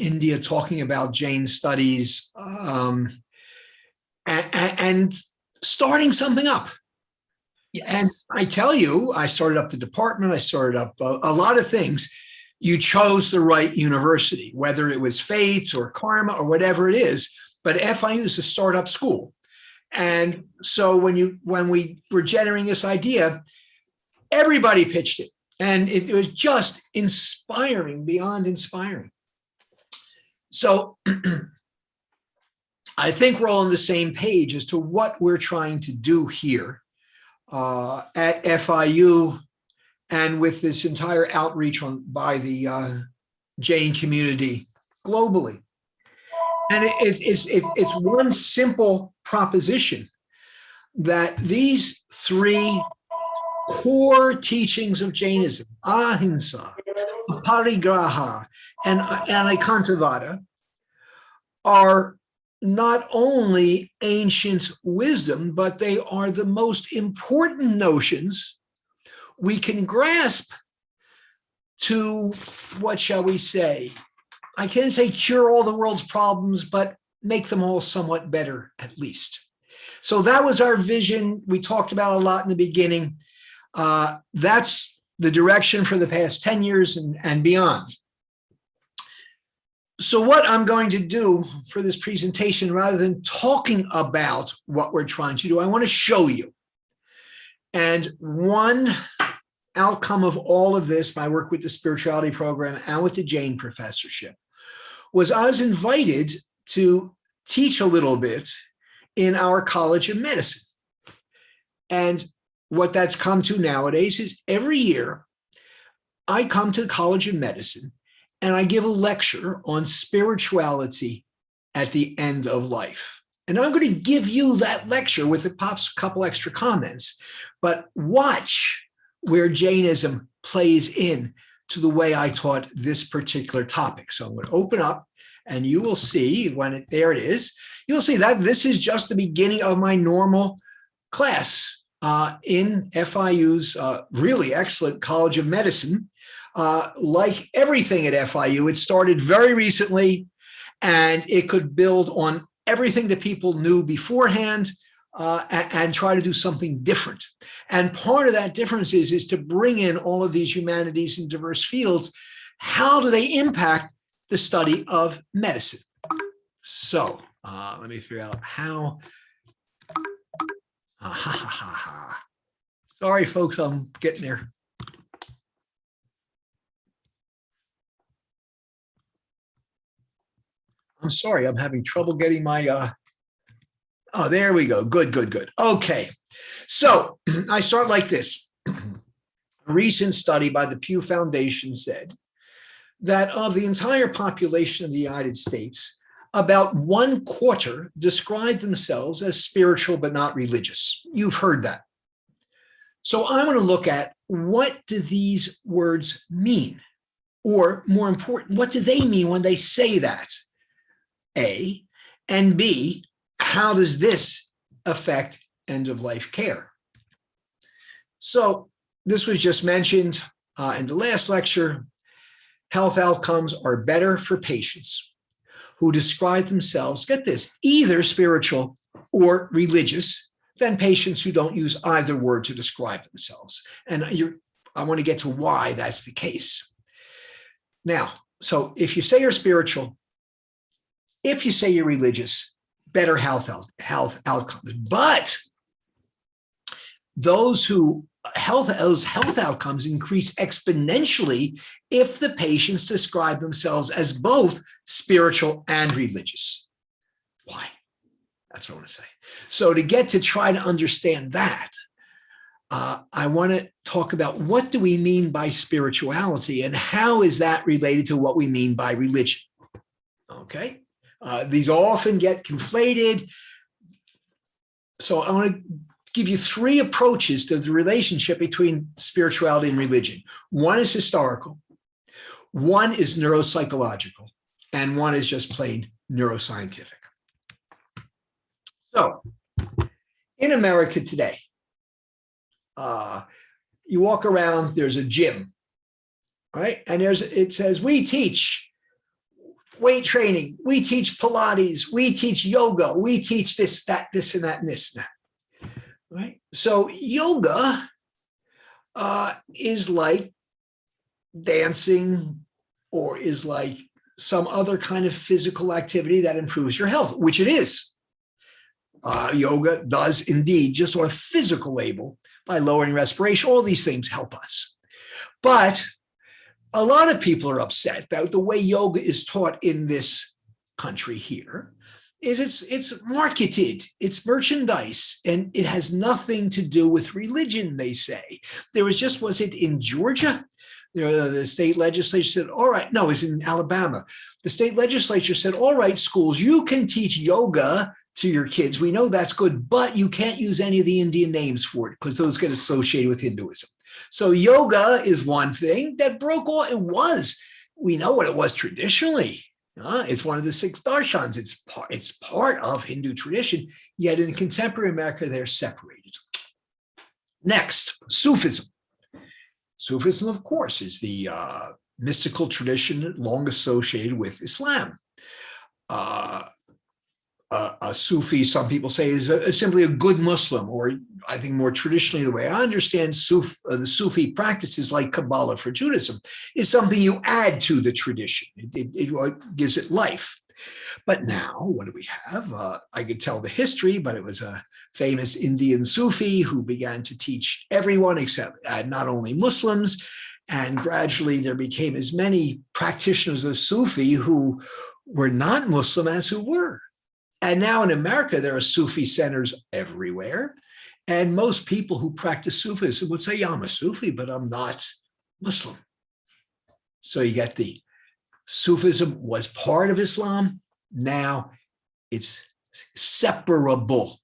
India talking about Jain studies and starting something up. Yes. And I tell you, I started up the department, I started up a lot of things. You chose the right university, whether it was fate or karma or whatever it is, but FIU is a startup school. And so when we were generating this idea, everybody pitched it. And it was just inspiring, beyond inspiring. So I think we're all on the same page as to what we're trying to do here at FIU and with this entire outreach by the Jain community globally. And it's one simple proposition that these three core teachings of Jainism, ahimsa, aparigraha, and ekantavada, are not only ancient wisdom, but they are the most important notions we can grasp to, what shall we say? I can't say cure all the world's problems, but make them all somewhat better, at least. So that was our vision. We talked about a lot in the beginning. That's the direction for the past 10 years and beyond. So what I'm going to do for this presentation, rather than talking about what we're trying to do, I want to show you. And one outcome of all of this, my work with the spirituality program and with the Jain professorship, was I was invited to teach a little bit in our College of Medicine. And what that's come to nowadays is every year I come to the College of Medicine and I give a lecture on spirituality at the end of life. And I'm going to give you that lecture with a couple extra comments, but watch where Jainism plays in to the way I taught this particular topic. So I'm going to open up and you will see there it is. You'll see that this is just the beginning of my normal class in FIU's really excellent College of Medicine. Like everything at FIU, it started very recently and it could build on everything that people knew beforehand and try to do something different. And part of that difference is to bring in all of these humanities in diverse fields. How do they impact the study of medicine? So let me figure out how. Sorry, folks, I'm getting there. I'm sorry, I'm having trouble getting my, oh, there we go. Good, good, good. Okay, so I start like this. A recent study by the Pew Foundation said that of the entire population of the United States, about 1/4 describe themselves as spiritual but not religious. You've heard that. So I want to look at, what do these words mean? Or more important, what do they mean when they say that? A, and B, how does this affect end-of-life care? So this was just mentioned in the last lecture. Health outcomes are better for patients who describe themselves, get this, either spiritual or religious, than patients who don't use either word to describe themselves. And I want to get to why that's the case. Now, so if you say you're spiritual, if you say you're religious, better health outcomes. But those health outcomes increase exponentially if the patients describe themselves as both spiritual and religious. Why? That's what I want to say. So to get to try to understand that, I want to talk about, what do we mean by spirituality and how is that related to what we mean by religion? Okay. These often get conflated. So I want to give you three approaches to the relationship between spirituality and religion. One is historical, one is neuropsychological, and one is just plain neuroscientific. So in America today, you walk around, there's a gym, right? And it says, we teach weight training. We teach Pilates. We teach yoga. We teach this, that, this, and that, and this, and that. Right? So yoga is like dancing, or is like some other kind of physical activity that improves your health, which it is. Yoga does indeed, just on a physical level, by lowering respiration, all these things help us. But a lot of people are upset about the way yoga is taught in this country here. It's marketed, it's merchandise, and it has nothing to do with religion, they say. There was it in Georgia? The state legislature said, all right, no, it was in Alabama. The state legislature said, all right, schools, you can teach yoga to your kids. We know that's good, but you can't use any of the Indian names for it because those get associated with Hinduism. So yoga is one thing that broke all. It was, we know what it was traditionally. It's one of the 6 darshans. It's part of Hindu tradition, yet in contemporary America, they're separated. Next, Sufism. Sufism, of course, is the mystical tradition long associated with Islam. A Sufi, some people say, is simply a good Muslim, or I think more traditionally, the way I understand the Sufi practices, like Kabbalah for Judaism, is something you add to the tradition. It gives it life. But now, what do we have? I could tell the history, but it was a famous Indian Sufi who began to teach everyone except not only Muslims. And gradually there became as many practitioners of Sufi who were not Muslim as who were. And now in America, there are Sufi centers everywhere. And most people who practice Sufism would say, yeah, I'm a Sufi, but I'm not Muslim. So you get the Sufism was part of Islam. Now it's separable.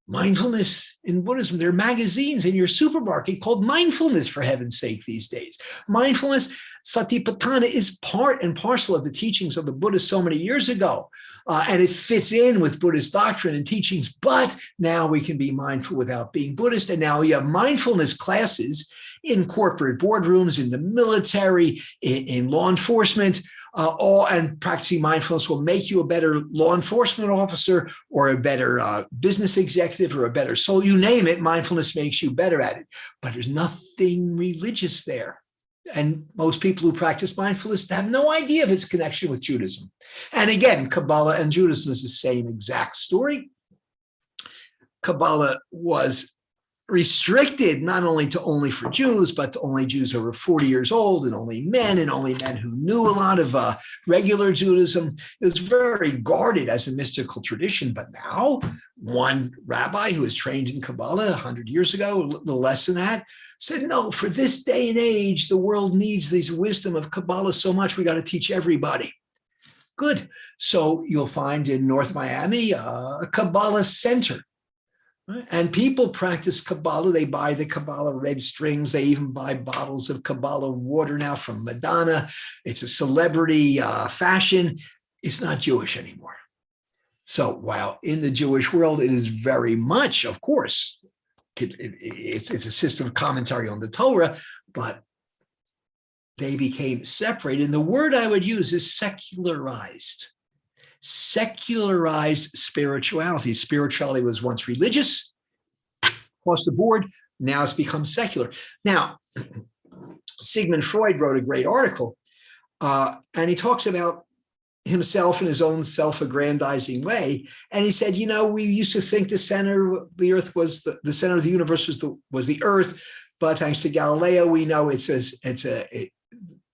Mindfulness in Buddhism, there are magazines in your supermarket called Mindfulness, for heaven's sake, these days. Mindfulness, Satipatthana, is part and parcel of the teachings of the Buddhists so many years ago. And it fits in with Buddhist doctrine and teachings, but now we can be mindful without being Buddhist. And now you have mindfulness classes in corporate boardrooms, in the military, in law enforcement, and practicing mindfulness will make you a better law enforcement officer or a better business executive or a better soul. You name it, mindfulness makes you better at it. But there's nothing religious there. And most people who practice mindfulness have no idea of its connection with Judaism. And again, Kabbalah and Judaism is the same exact story. Kabbalah was restricted not only for Jews, but to only Jews over 40 years old, and only men who knew a lot of regular Judaism. It was very guarded as a mystical tradition. But now, one rabbi who was trained in Kabbalah 100 years ago, a little less than that, said, no, for this day and age, the world needs this wisdom of Kabbalah so much, we got to teach everybody. Good. So you'll find in North Miami a Kabbalah center. And people practice Kabbalah. They buy the Kabbalah red strings. They even buy bottles of Kabbalah water now from Madonna. It's a celebrity fashion. It's not Jewish anymore. So while in the Jewish world, it is very much, of course, it's a system of commentary on the Torah, but they became separated. And the word I would use is secularized. Secularized spirituality. Spirituality was once religious, across the board. Now it's become secular. Now, Sigmund Freud wrote a great article, and he talks about himself in his own self-aggrandizing way. And he said, we used to think the center of the earth was the center of the universe was the earth, but thanks to Galileo, we know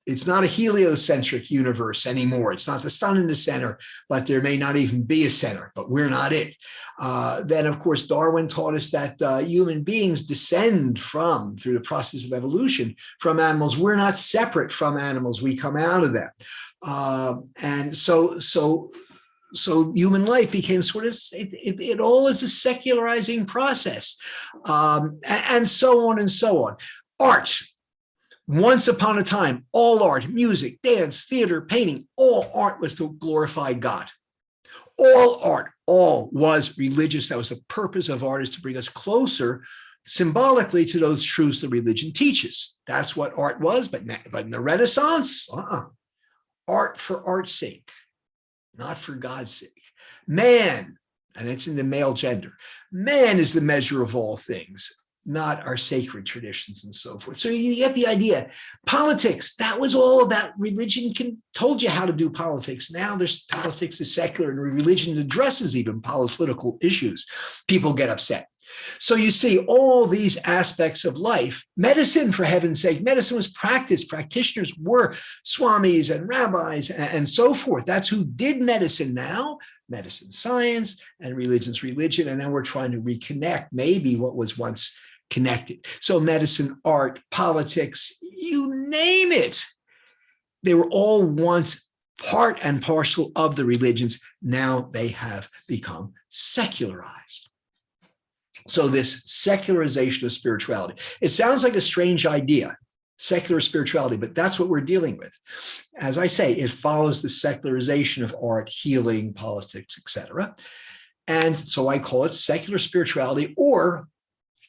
it's not a heliocentric universe anymore. It's not the sun in the center, but there may not even be a center, but we're not it. Then, of course, Darwin taught us that human beings descend through the process of evolution, from animals. We're not separate from animals. We come out of them. And so human life became sort of, it all is a secularizing process, and so on and so on. Art. Once upon a time, all art, music, dance, theater, painting, all art was to glorify God. All was religious. That was the purpose of art, is to bring us closer symbolically to those truths that religion teaches. That's what art was. But in the Renaissance, art for art's sake, not for God's sake. Man, and it's in the male gender, man is the measure of all things, not our sacred traditions and so forth. So you get the idea. Politics, that was all about religion told you how to do politics. Now there's politics is secular, and religion addresses even political issues. People get upset. So you see all these aspects of life. Medicine, for heaven's sake, medicine was practiced. Practitioners were swamis and rabbis and so forth. That's who did medicine. Now medicine, science, and religion's religion. And now we're trying to reconnect maybe what was once connected. So medicine, art, politics, you name it. They were all once part and parcel of the religions. Now they have become secularized. So this secularization of spirituality, it sounds like a strange idea, secular spirituality, but that's what we're dealing with. As I say, it follows the secularization of art, healing, politics, etc. And so I call it secular spirituality or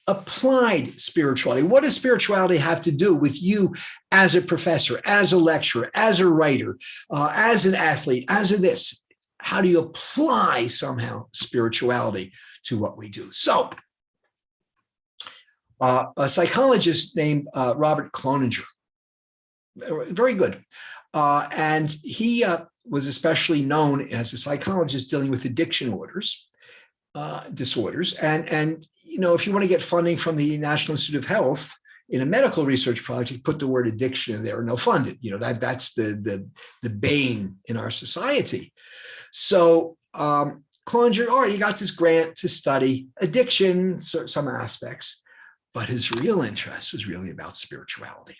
applied spirituality. What does spirituality have to do with you as a professor, as a lecturer, as a writer, as an athlete, as a this? How do you apply somehow spirituality to what we do? So a psychologist named Robert Cloninger, very good. And he was especially known as a psychologist dealing with addiction disorders. And you know, if you want to get funding from the National Institute of Health in a medical research project, put the word addiction in there and they'll fund it. You know, that's the bane in our society. So Cloninger, all right, he got this grant to study addiction, some aspects, but his real interest was really about spirituality.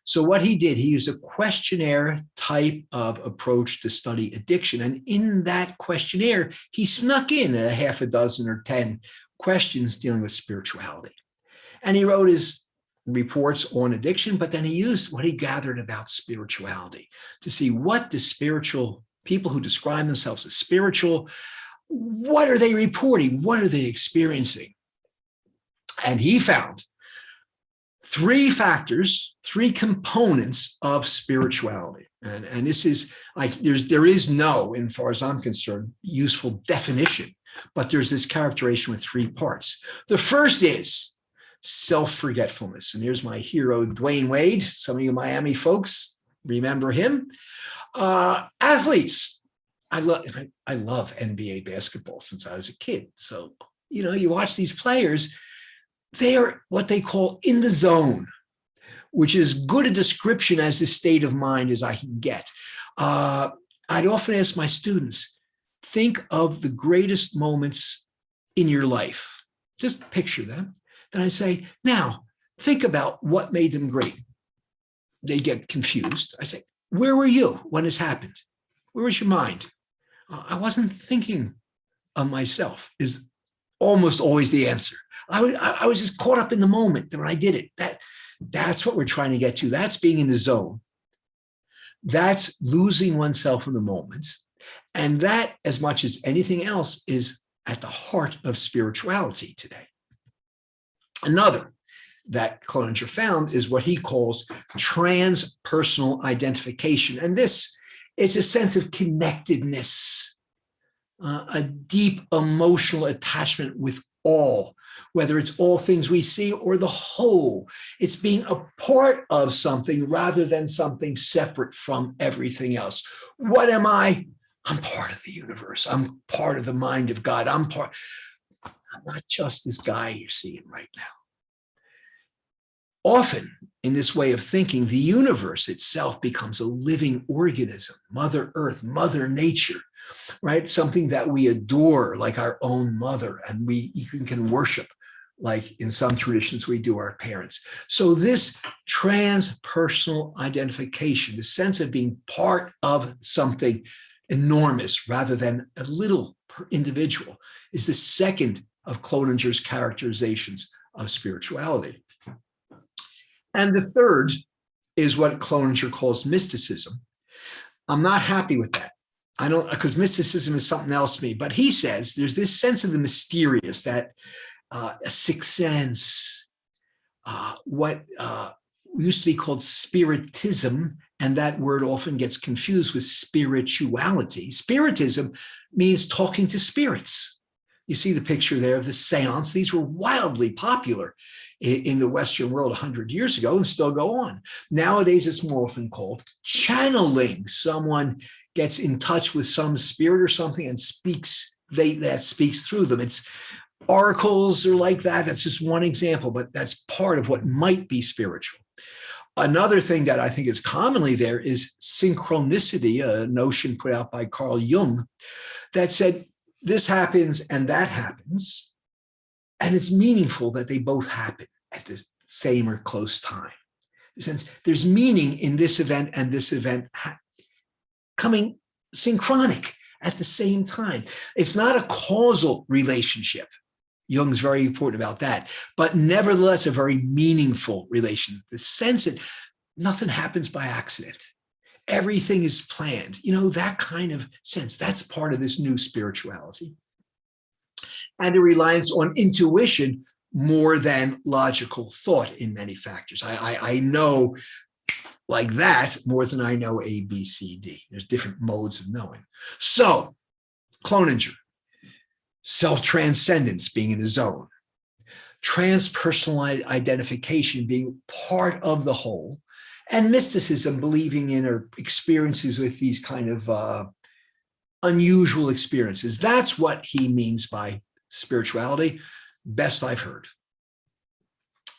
So what he did, he used a questionnaire type of approach to study addiction. And in that questionnaire, he snuck in a half a dozen or 10 questions dealing with spirituality. And he wrote his reports on addiction, but then he used what he gathered about spirituality to see what the spiritual people who describe themselves as spiritual, what are they reporting? What are they experiencing? And he found 3 factors, 3 components of spirituality. And this is like, there is no, as far as I'm concerned, useful definition, but there's this characterization with 3 parts. The first is self-forgetfulness. And here's my hero, Dwayne Wade. Some of you Miami folks remember him. Athletes. I love NBA basketball since I was a kid. So, you know, you watch these players, they are what they call in the zone, which is good a description as the state of mind as I can get. I'd often ask my students, think of the greatest moments in your life. Just picture them. Then I say, now think about what made them great. They get confused. I say, where were you when this happened? Where was your mind? I wasn't thinking of myself is almost always the answer. I was just caught up in the moment when I did it. That's what we're trying to get to. That's being in the zone. That's losing oneself in the moment. And that, as much as anything else, is at the heart of spirituality today. Another that Cloninger found is what he calls transpersonal identification. And this, it's a sense of connectedness, a deep emotional attachment with all, whether it's all things we see or the whole. It's being a part of something rather than something separate from everything else. What am I? I'm part of the universe. I'm part of the mind of God. I'm not just this guy you're seeing right now. Often, in this way of thinking, the universe itself becomes a living organism, Mother Earth, Mother Nature, right? Something that we adore like our own mother, and we even can worship like in some traditions we do our parents. So this transpersonal identification, the sense of being part of something enormous rather than a little individual, is the second of Cloninger's characterizations of spirituality. And the third is what Cloninger calls mysticism. I'm not happy with that. I don't, because mysticism is something else to me. But he says there's this sense of the mysterious, that a sixth sense, what used to be called Spiritism and that word often gets confused with spirituality. Spiritism means talking to spirits. You see the picture there of the seance. These were wildly popular in the Western world 100 years ago and still go on. Nowadays, it's more often called channeling. Someone gets in touch with some spirit or something and speaks, that speaks through them. It's oracles are like that. That's just one example, but that's part of what might be spiritual. Another thing that I think is commonly there is synchronicity, a notion put out by Carl Jung that said this happens and that happens, and it's meaningful that they both happen at the same or close time. In the sense, there's meaning in this event and this event coming synchronic at the same time. It's not a causal relationship. Jung's very important about that, but nevertheless, a very meaningful relation. The sense that nothing happens by accident. Everything is planned. That kind of sense. That's part of this new spirituality. And a reliance on intuition more than logical thought in many factors. I know like that more than I know A, B, C, D. There's different modes of knowing. So, Cloninger. Self-transcendence being in a zone, transpersonal identification being part of the whole, and mysticism believing in or experiences with these kind of unusual experiences. That's what he means by spirituality, best I've heard.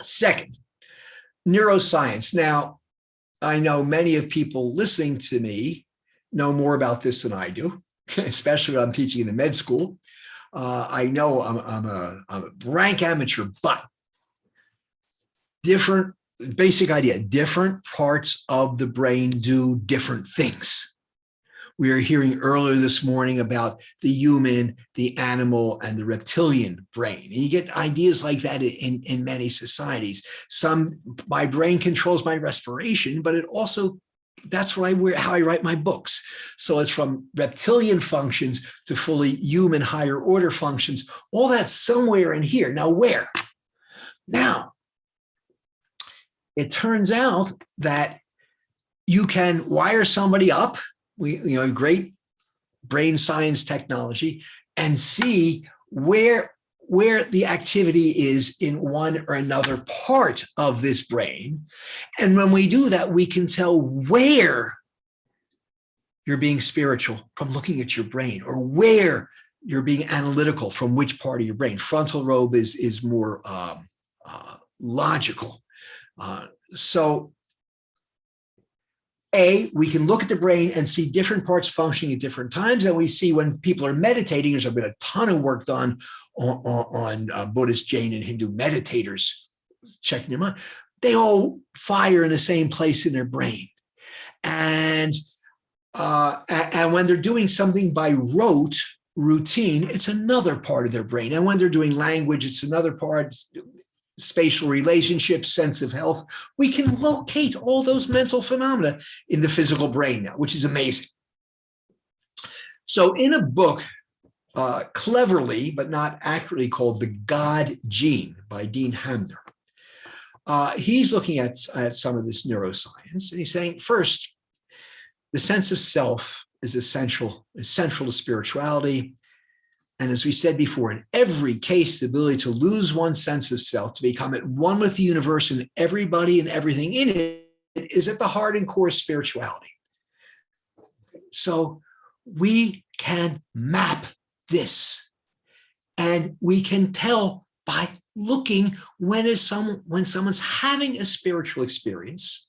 Second, neuroscience. Now, I know many of people listening to me know more about this than I do, especially when I'm teaching in the med school. I know I'm a rank amateur, but different basic idea, different parts of the brain do different things. We were hearing earlier this morning about the human, the animal, and the reptilian brain. And you get ideas like that in many societies. My brain controls my respiration, but it also, that's how I write my books. So it's from reptilian functions to fully human higher order functions. All that's somewhere in here. Now, where? Now, it turns out that you can wire somebody up, great brain science technology, and see where the activity is in one or another part of this brain. And when we do that, we can tell where you're being spiritual from looking at your brain, or where you're being analytical from which part of your brain. Frontal lobe is more logical. So we can look at the brain and see different parts functioning at different times. And we see when people are meditating, there's been a ton of work done on Buddhist, Jain, and Hindu meditators checking their mind. They all fire in the same place in their brain. And when they're doing something by routine, it's another part of their brain. And when they're doing language, it's another part. Spatial relationships, sense of health. We can locate all those mental phenomena in the physical brain now, which is amazing. So in a book, cleverly, but not accurately called The God Gene by Dean Hamner, he's looking at some of this neuroscience, and he's saying, first, the sense of self is central to spirituality. And as we said before, in every case, the ability to lose one's sense of self, to become at one with the universe and everybody and everything in it, is at the heart and core of spirituality. So we can map this, and we can tell by looking when someone's having a spiritual experience,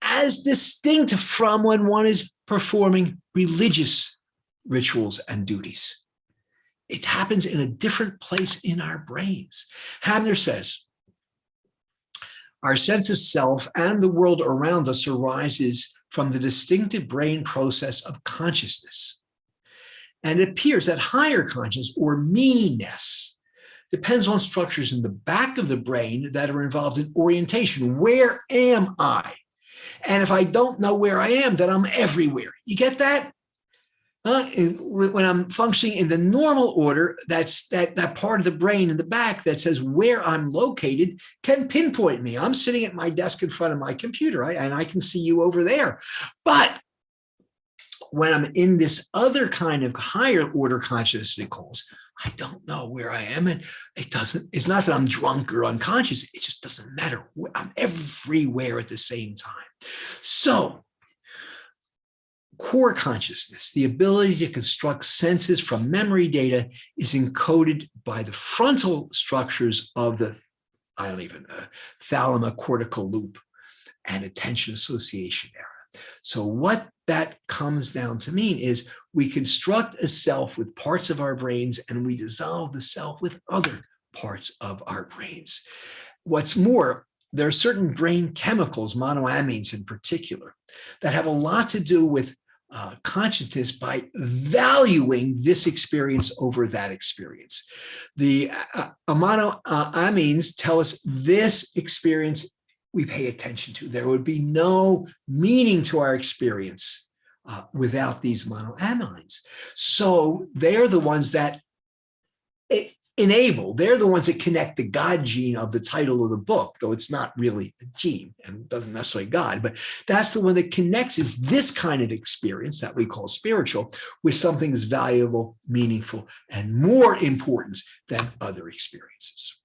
as distinct from when one is performing religious rituals and duties. It happens in a different place in our brains. Hamner says, our sense of self and the world around us arises from the distinctive brain process of consciousness. And it appears that higher consciousness, or me-ness, depends on structures in the back of the brain that are involved in orientation. Where am I? And if I don't know where I am, then I'm everywhere. You get that? When I'm functioning in the normal order, that's that part of the brain in the back that says where I'm located can pinpoint me. I'm sitting at my desk in front of my computer, right? And I can see you over there. But when I'm in this other kind of higher order consciousness, it calls, I don't know where I am. And it's not that I'm drunk or unconscious. It just doesn't matter. I'm everywhere at the same time. So core consciousness, the ability to construct senses from memory data, is encoded by the frontal structures of the thalamocortical loop and attention association area. So what that comes down to mean is we construct a self with parts of our brains and we dissolve the self with other parts of our brains. What's more, there are certain brain chemicals, monoamines in particular, that have a lot to do with consciousness by valuing this experience over that experience. The monoamines tell us this experience we pay attention to. There would be no meaning to our experience without these monoamines. So they're the ones that they're the ones that connect the God gene of the title of the book, though it's not really a gene and doesn't necessarily God, but that's the one that connects is this kind of experience that we call spiritual with something that's valuable, meaningful, and more important than other experiences.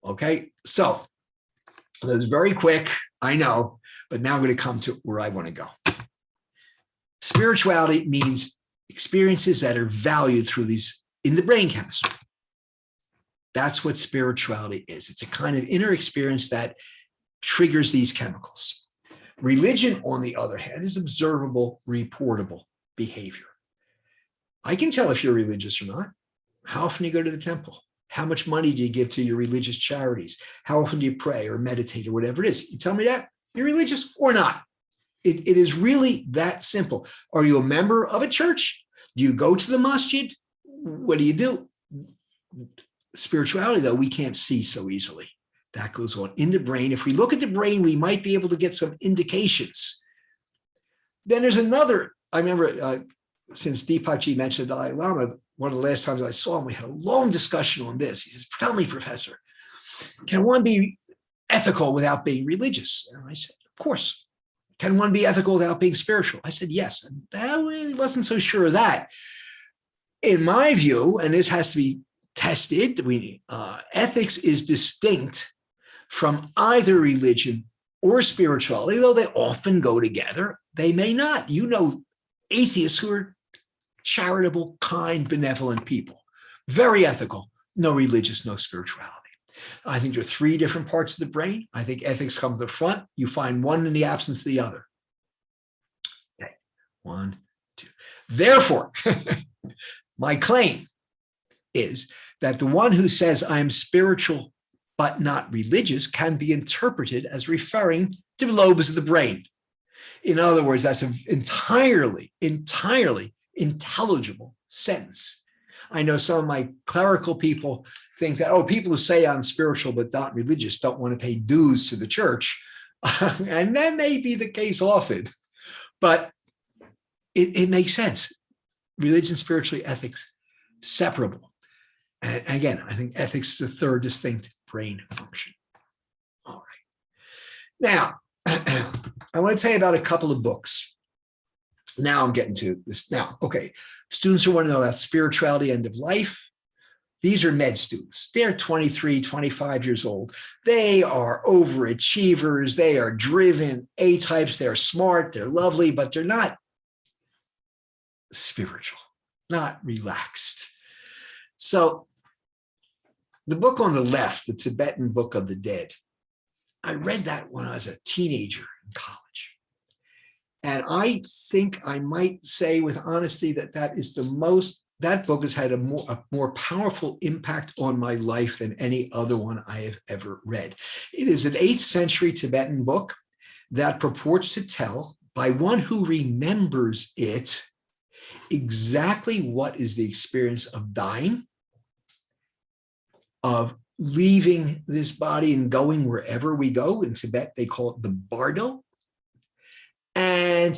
Okay, so that was very quick, I know, but now I'm going to come to where I want to go. Spirituality means experiences that are valued through these in the brain chemistry. That's what spirituality is. It's a kind of inner experience that triggers these chemicals. Religion, on the other hand, is observable, reportable behavior. I can tell if you're religious or not. How often do you go to the temple? How much money do you give to your religious charities? How often do you pray or meditate or whatever it is? You tell me that you're religious or not. It is really that simple. Are you a member of a church? Do you go to the masjid? What do you do? Spirituality, though, we can't see so easily. That goes on in the brain. If we look at the brain, we might be able to get some indications. Then there's another, I remember since Deepakji mentioned Dalai Lama, one of the last times I saw him, we had a long discussion on this. He says, tell me, Professor, can one be ethical without being religious? And I said, of course. Can one be ethical without being spiritual? I said, yes. And I wasn't so sure of that. In my view, and this has to be tested, ethics is distinct from either religion or spirituality, though they often go together. They may not. You know atheists who are charitable, kind, benevolent people, very ethical, no religious, no spirituality. I think there are three different parts of the brain. I think ethics come to the front. You find one in the absence of the other. Okay, 1, 2. Therefore, my claim is that the one who says I'm spiritual but not religious can be interpreted as referring to lobes of the brain. In other words, that's an entirely intelligible sentence. I know some of my clerical people think that, oh, people who say I'm spiritual but not religious don't want to pay dues to the church. And that may be the case often, but it makes sense. Religion, spirituality, ethics, separable. And again, I think ethics is a third distinct brain function. All right. Now, I want to tell you about a couple of books. Now I'm getting to this. Now, okay, students who want to know about spirituality, end of life, these are med students. They're 23, 25 years old. They are overachievers. They are driven A-types. They're smart. They're lovely, but they're not spiritual, not relaxed. So the book on the left, the Tibetan Book of the Dead, I read that when I was a teenager in college. And I think I might say with honesty that that book has had a more powerful impact on my life than any other one I have ever read. It is an 8th century Tibetan book that purports to tell, by one who remembers it, exactly what is the experience of dying, of leaving this body and going wherever we go. In Tibet, they call it the bardo, and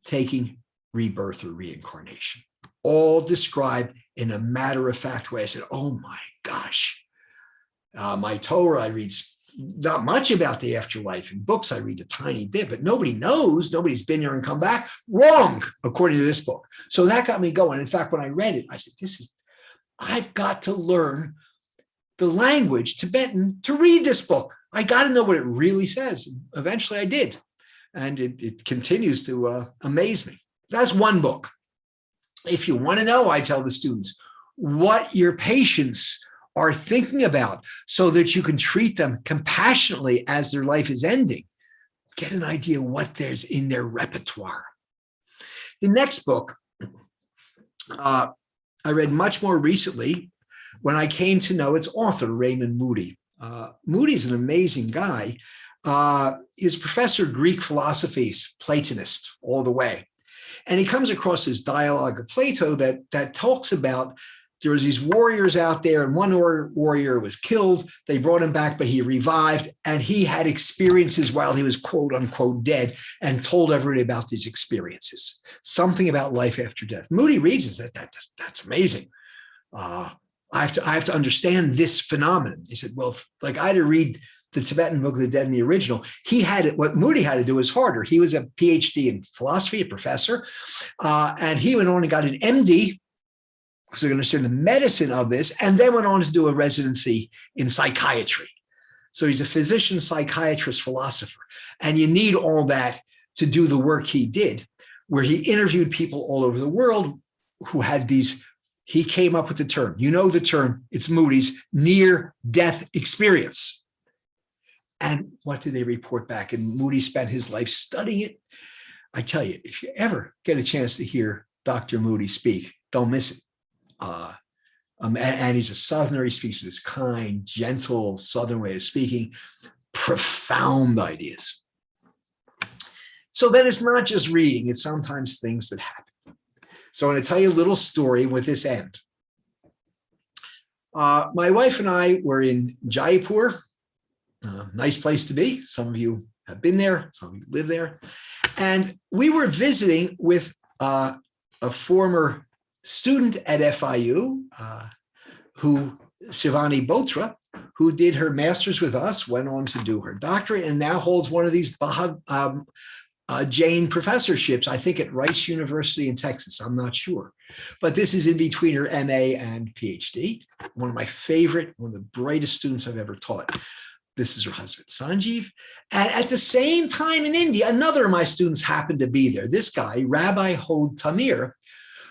taking rebirth or reincarnation, all described in a matter-of-fact way. I said, oh my gosh, my Torah, I read not much about the afterlife. In books, I read a tiny bit, but nobody knows. Nobody's been here and come back. Wrong, according to this book. So that got me going. In fact, when I read it, I said, I've got to learn the language, Tibetan, to read this book. I got to know what it really says. And eventually I did. And it continues to amaze me. That's one book. If you want to know, I tell the students, what your patients are thinking about so that you can treat them compassionately as their life is ending. Get an idea what there's in their repertoire. The next book I read much more recently when I came to know its author, Raymond Moody. Moody's an amazing guy. He's professor of Greek philosophy, Platonist all the way. And he comes across this dialogue of Plato that talks about there was these warriors out there, and one warrior was killed. They brought him back, but he revived, and he had experiences while he was quote unquote dead, and told everybody about these experiences. Something about life after death. Moody reads it. That's amazing. I have to understand this phenomenon. He said, well, like I had to read the Tibetan Book of the Dead in the original. He had it. What Moody had to do was harder. He was a PhD in philosophy, a professor, and he went on and got an MD. So they're going to understand the medicine of this, and then went on to do a residency in psychiatry. So he's a physician, psychiatrist, philosopher. And you need all that to do the work he did, where he interviewed people all over the world who had these, he came up with the term, you know the term, it's Moody's near-death experience. And what did they report back? And Moody spent his life studying it. I tell you, if you ever get a chance to hear Dr. Moody speak, don't miss it. And he's a Southerner. He speaks with this kind, gentle Southern way of speaking, profound ideas. So then it's not just reading, it's sometimes things that happen. So I'm going to tell you a little story with this end. My wife and I were in Jaipur, nice place to be. Some of you have been there, some of you live there. And we were visiting with a former student at FIU, Shivani Botra, who did her master's with us, went on to do her doctorate, and now holds one of these Jain professorships, I think at Rice University in Texas. I'm not sure. But this is in between her MA and PhD. One of my favorite, one of the brightest students I've ever taught. This is her husband, Sanjeev. And at the same time in India, another of my students happened to be there. This guy, Rabbi Hod Tamir,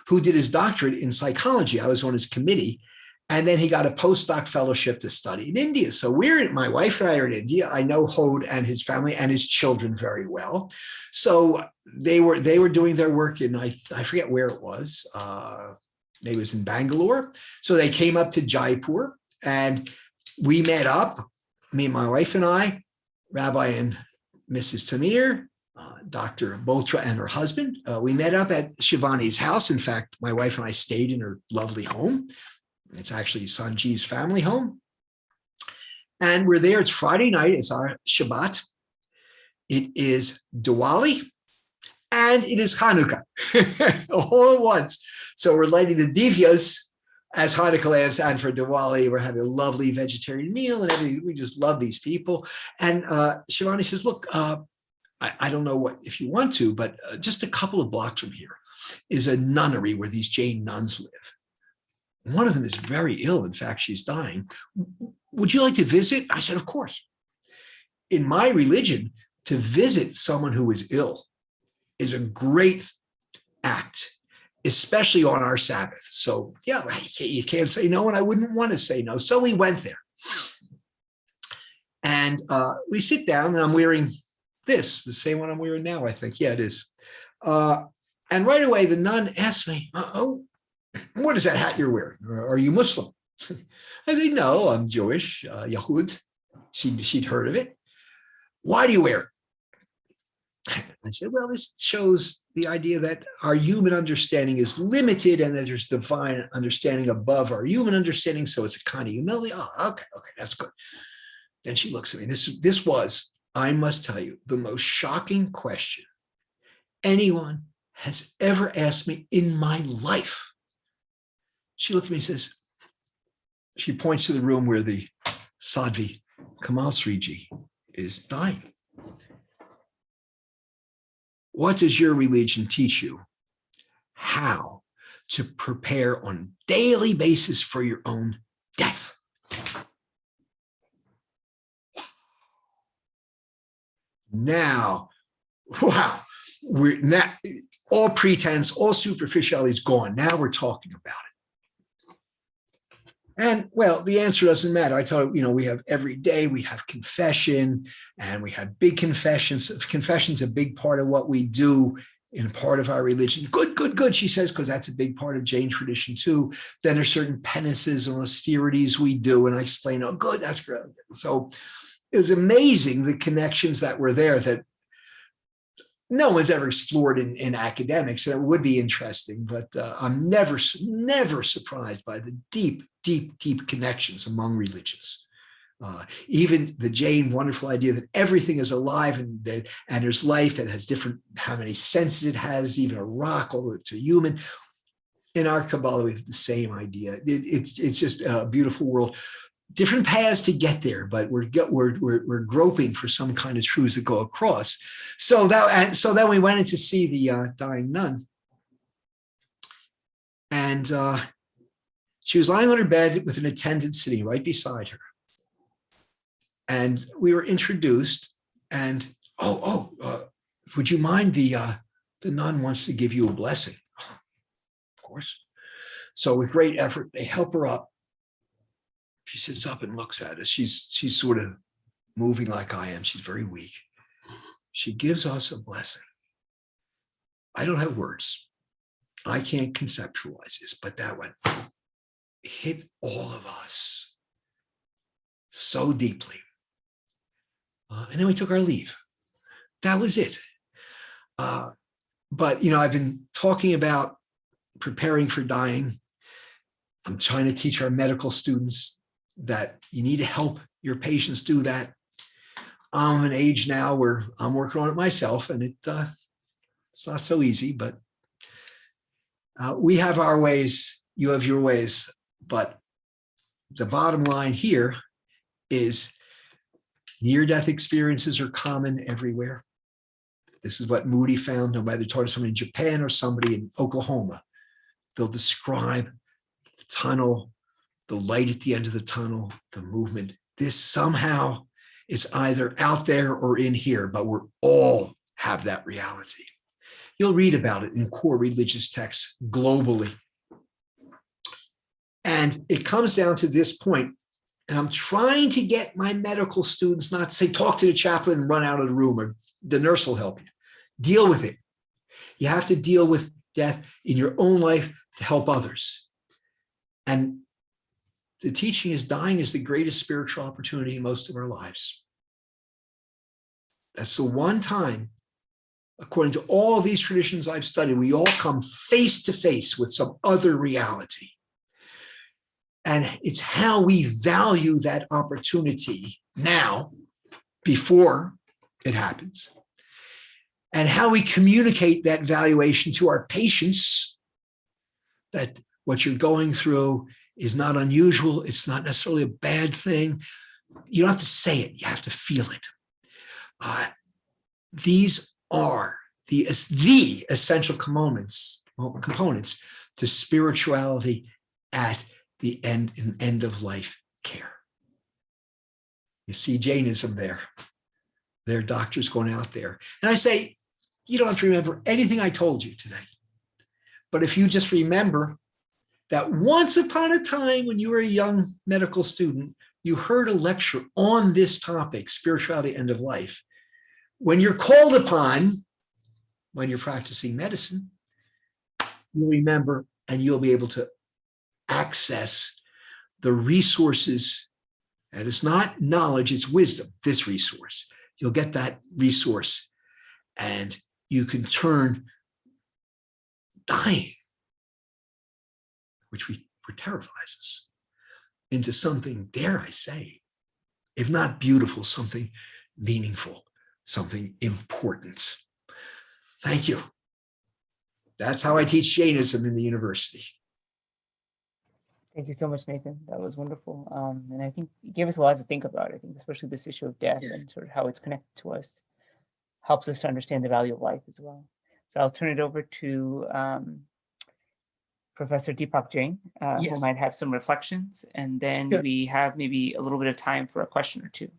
who did his doctorate in psychology. I was on his committee. And then he got a postdoc fellowship to study in India. So my wife and I are in India. I know Hod and his family and his children very well. So they were doing their work in, I forget where it was. Maybe it was in Bangalore. So they came up to Jaipur and we met up, me and my wife and I, Rabbi and Mrs. Tamir, Dr. Botra and her husband. We met up at Shivani's house. In fact, my wife and I stayed in her lovely home. It's actually Sanjeev's family home. And we're there. It's Friday night. It's our Shabbat. It is Diwali and it is Hanukkah all at once. So we're lighting the divyas as Hanukkah lamps, and for Diwali, we're having a lovely vegetarian meal and everything. We just love these people. And Shivani says, look, I don't know if you want to, but just a couple of blocks from here is a nunnery where these Jain nuns live. One of them is very ill. In fact, she's dying. Would you like to visit? I said, of course. In my religion, to visit someone who is ill is a great act, especially on our Sabbath. So yeah, you can't say no, and I wouldn't want to say no. So we went there. And we sit down, and I'm wearing this, the same one I'm wearing now, I think. Yeah, it is. And right away, the nun asked me, oh, what is that hat you're wearing? Are you Muslim? I said, no, I'm Jewish, Yahud. She'd heard of it. Why do you wear it? I said, well, this shows the idea that our human understanding is limited and that there's divine understanding above our human understanding. So it's a kind of humility. Oh, okay, that's good. Then she looks at me. This was, I must tell you, the most shocking question anyone has ever asked me in my life. She looked at me and says, she points to the room where the Sadhvi Kamal Sriji is dying. What does your religion teach you? How to prepare on a daily basis for your own death. Now, wow, we're now, all pretense, all superficiality is gone. Now we're talking about it. And well, the answer doesn't matter. I told you, we have every day, we have confession, and we have big confessions. Confession's a big part of what we do in part of our religion. Good, good, good, she says, because that's a big part of Jain tradition too. Then there's certain penances and austerities we do, and I explain, oh, good, that's good. So it was amazing the connections that were there that no one's ever explored in academics. And it would be interesting, but I'm never surprised by the deep, deep, deep connections among religions. Even the Jain wonderful idea that everything is alive and there's life that has different, how many senses it has, even a rock, all the way to a human. In our Kabbalah, we have the same idea. It's just a beautiful world. Different paths to get there, but we're groping for some kind of truths that go across. So then we went in to see the dying nun, and she was lying on her bed with an attendant sitting right beside her. And we were introduced, and would you mind, the nun wants to give you a blessing. Of course. So with great effort, they help her up. She sits up and looks at us. She's sort of moving like I am. She's very weak. She gives us a blessing. I don't have words. I can't conceptualize this, but that one hit all of us so deeply. And then we took our leave. That was it. But, I've been talking about preparing for dying. I'm trying to teach our medical students that you need to help your patients do that. I'm an age now where I'm working on it myself, and it's not so easy, but we have our ways, you have your ways. But the bottom line here is near-death experiences are common everywhere. This is what Moody found, no matter talking to somebody in Japan or somebody in Oklahoma. They'll describe the tunnel, the light at the end of the tunnel, the movement. This somehow, it's either out there or in here, but we're all have that reality. You'll read about it in core religious texts globally. And it comes down to this point, and I'm trying to get my medical students not to say, talk to the chaplain and run out of the room, or the nurse will help you. Deal with it. You have to deal with death in your own life to help others. And the teaching is dying is the greatest spiritual opportunity in most of our lives. That's the one time, according to all these traditions I've studied, we all come face to face with some other reality. And it's how we value that opportunity now, before it happens, and how we communicate that valuation to our patients, that what you're going through is not unusual. It's not necessarily a bad thing. You don't have to say it. You have to feel it. These are the essential components to spirituality at the end of life care. You see Jainism there. There are doctors going out there. And I say, you don't have to remember anything I told you today. But if you just remember that once upon a time when you were a young medical student, you heard a lecture on this topic, spirituality, end of life. When you're called upon, when you're practicing medicine, you'll remember and you'll be able to access the resources. And it's not knowledge, it's wisdom, this resource. You'll get that resource and you can turn dying, which terrifies us, into something, dare I say, if not beautiful, something meaningful, something important. Thank you. That's how I teach Jainism in the university. Thank you so much, Nathan. That was wonderful. And I think it gave us a lot to think about. I think especially this issue of death and sort of how it's connected to us helps us to understand the value of life as well. So I'll turn it over to Professor Deepak Jain, who might have some reflections, and then we have maybe a little bit of time for a question or two.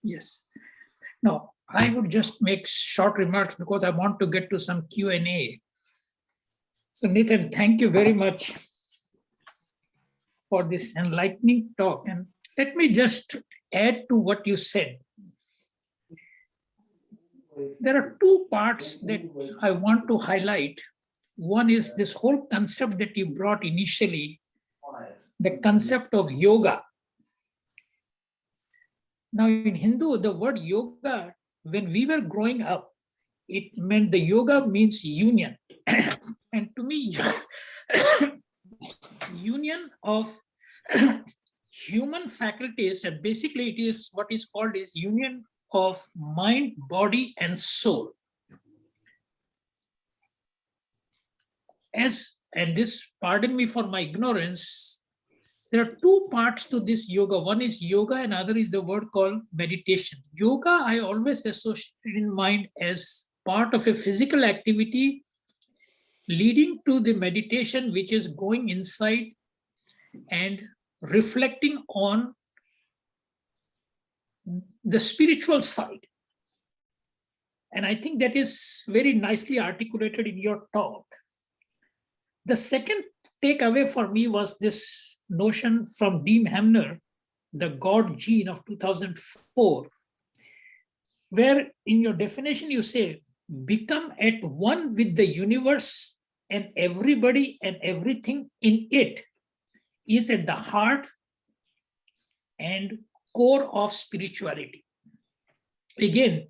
Yes. No, I would just make short remarks because I want to get to some Q&A. So Nathan, thank you very much for this enlightening talk. And let me just add to what you said. There are two parts that I want to highlight. One is this whole concept that you brought initially, the concept of yoga. Now in Hindu, the word yoga, when we were growing up, it meant the yoga means union. And to me, union of human faculties, and basically it is what is called is union of mind, body, and soul. And this, pardon me for my ignorance, there are two parts to this yoga. One is yoga and other is the word called meditation. Yoga, I always associate in mind as part of a physical activity leading to the meditation, which is going inside and reflecting on the spiritual side. And I think that is very nicely articulated in your talk. The second takeaway for me was this notion from Dean Hamner, the God Gene of 2004, where in your definition you say, become at one with the universe and everybody and everything in it is at the heart and core of spirituality. Again,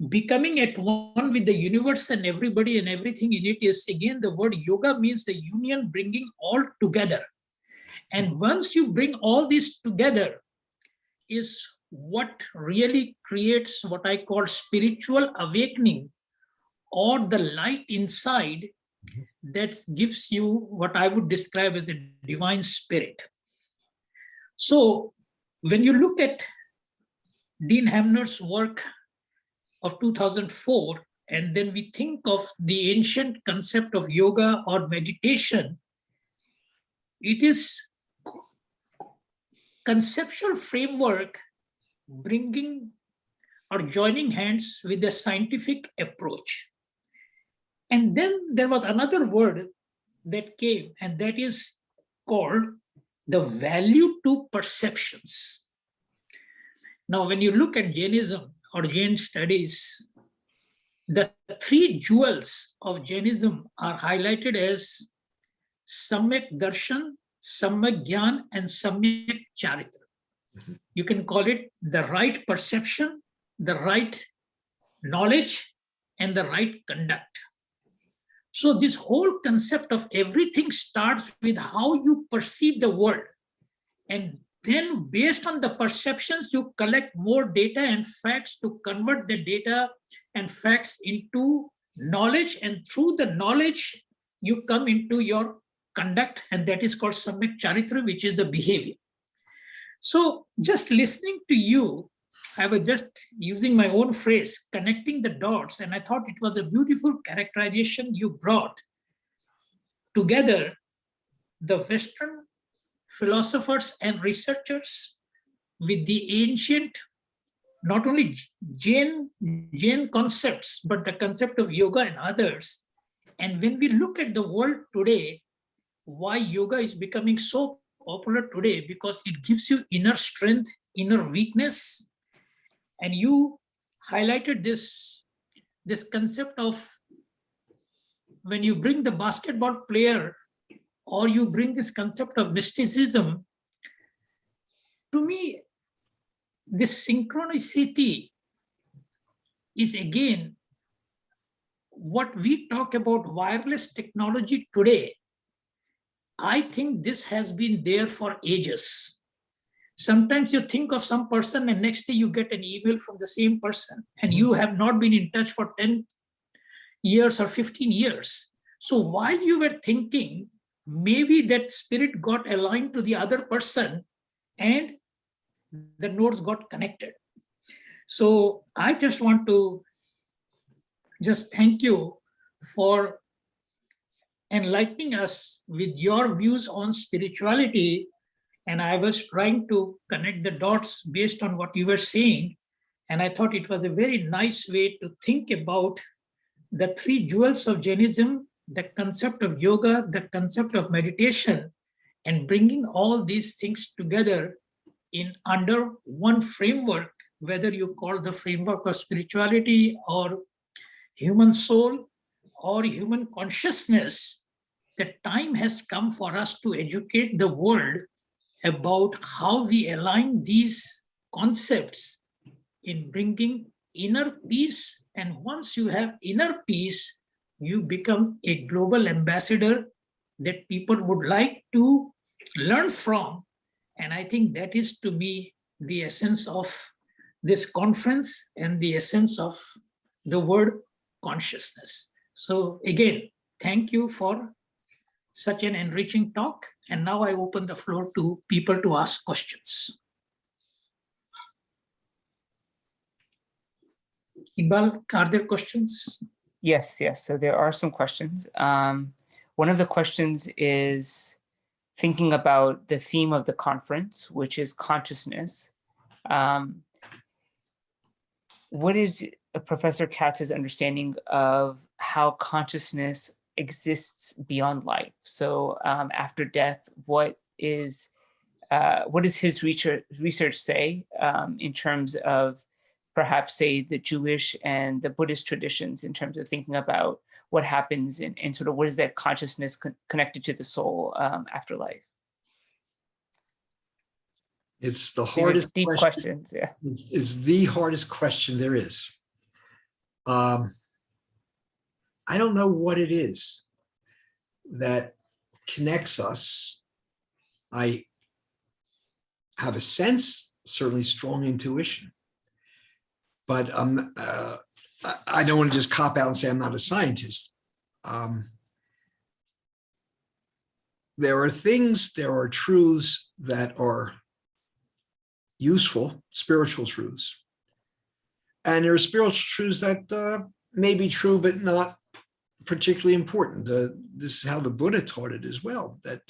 becoming at one with the universe and everybody and everything in it is, again, the word yoga means the union, bringing all together. And once you bring all this together is what really creates what I call spiritual awakening, or the light inside that gives you what I would describe as a divine spirit. So when you look at Dean Hamner's work of 2004, and then we think of the ancient concept of yoga or meditation, it is conceptual framework bringing or joining hands with a scientific approach. And then there was another word that came, and that is called the value to perceptions. Now, when you look at Jainism or Jain studies, the three jewels of Jainism are highlighted as Samyak Darshan, Samyak Gyan, and Samyak Charitra. You can call it the right perception, the right knowledge, and the right conduct. So this whole concept of everything starts with how you perceive the world. And then based on the perceptions, you collect more data and facts to convert the data and facts into knowledge. And through the knowledge, you come into your conduct, and that is called Samyak Charitra, which is the behavior. So just listening to you, I was just using my own phrase, connecting the dots, and I thought it was a beautiful characterization you brought together the Western philosophers and researchers with the ancient, not only Jain concepts, but the concept of yoga and others. And when we look at the world today, why yoga is becoming so popular today, because it gives you inner strength, inner weakness. And you highlighted this concept of when you bring the basketball player or you bring this concept of mysticism, to me, this synchronicity is again what we talk about wireless technology today. I think this has been there for ages. Sometimes you think of some person and next day you get an email from the same person and you have not been in touch for 10 years or 15 years. So while you were thinking, maybe that spirit got aligned to the other person and the nodes got connected. So I just want to just thank you for enlightening us with your views on spirituality. And I was trying to connect the dots based on what you were saying. And I thought it was a very nice way to think about the three jewels of Jainism, the concept of yoga, the concept of meditation, and bringing all these things together in under one framework, whether you call the framework of spirituality or human soul or human consciousness. The time has come for us to educate the world about how we align these concepts in bringing inner peace. And once you have inner peace, you become a global ambassador that people would like to learn from. And I think that is, to me, the essence of this conference and the essence of the word consciousness. So again, thank you for such an enriching talk. And now I open the floor to people to ask questions. Iqbal, are there questions? Yes. So there are some questions. One of the questions is thinking about the theme of the conference, which is consciousness. What is Professor Katz's understanding of how consciousness exists beyond life? So after death, what does his research say in terms of perhaps, say, the Jewish and the Buddhist traditions, in terms of thinking about what happens and sort of what is that consciousness connected to the soul after life? It's the hardest deep question. Questions. Yeah, it's the hardest question there is. I don't know what it is that connects us. I have a sense, certainly strong intuition, but I don't want to just cop out and say I'm not a scientist. There are things, there are truths that are useful, spiritual truths. And there are spiritual truths that may be true, but not particularly important. This is how the Buddha taught it as well, that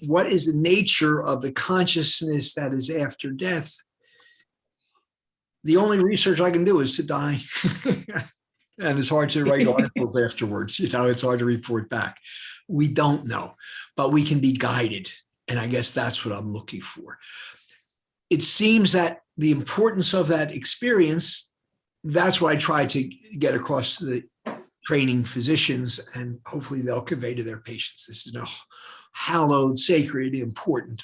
what is the nature of the consciousness that is after death? The only research I can do is to die. And it's hard to write articles afterwards. It's hard to report back. We don't know, but we can be guided. And I guess that's what I'm looking for. It seems that the importance of that experience, that's what I try to get across to the training physicians, and hopefully they'll convey to their patients. This is a hallowed, sacred, important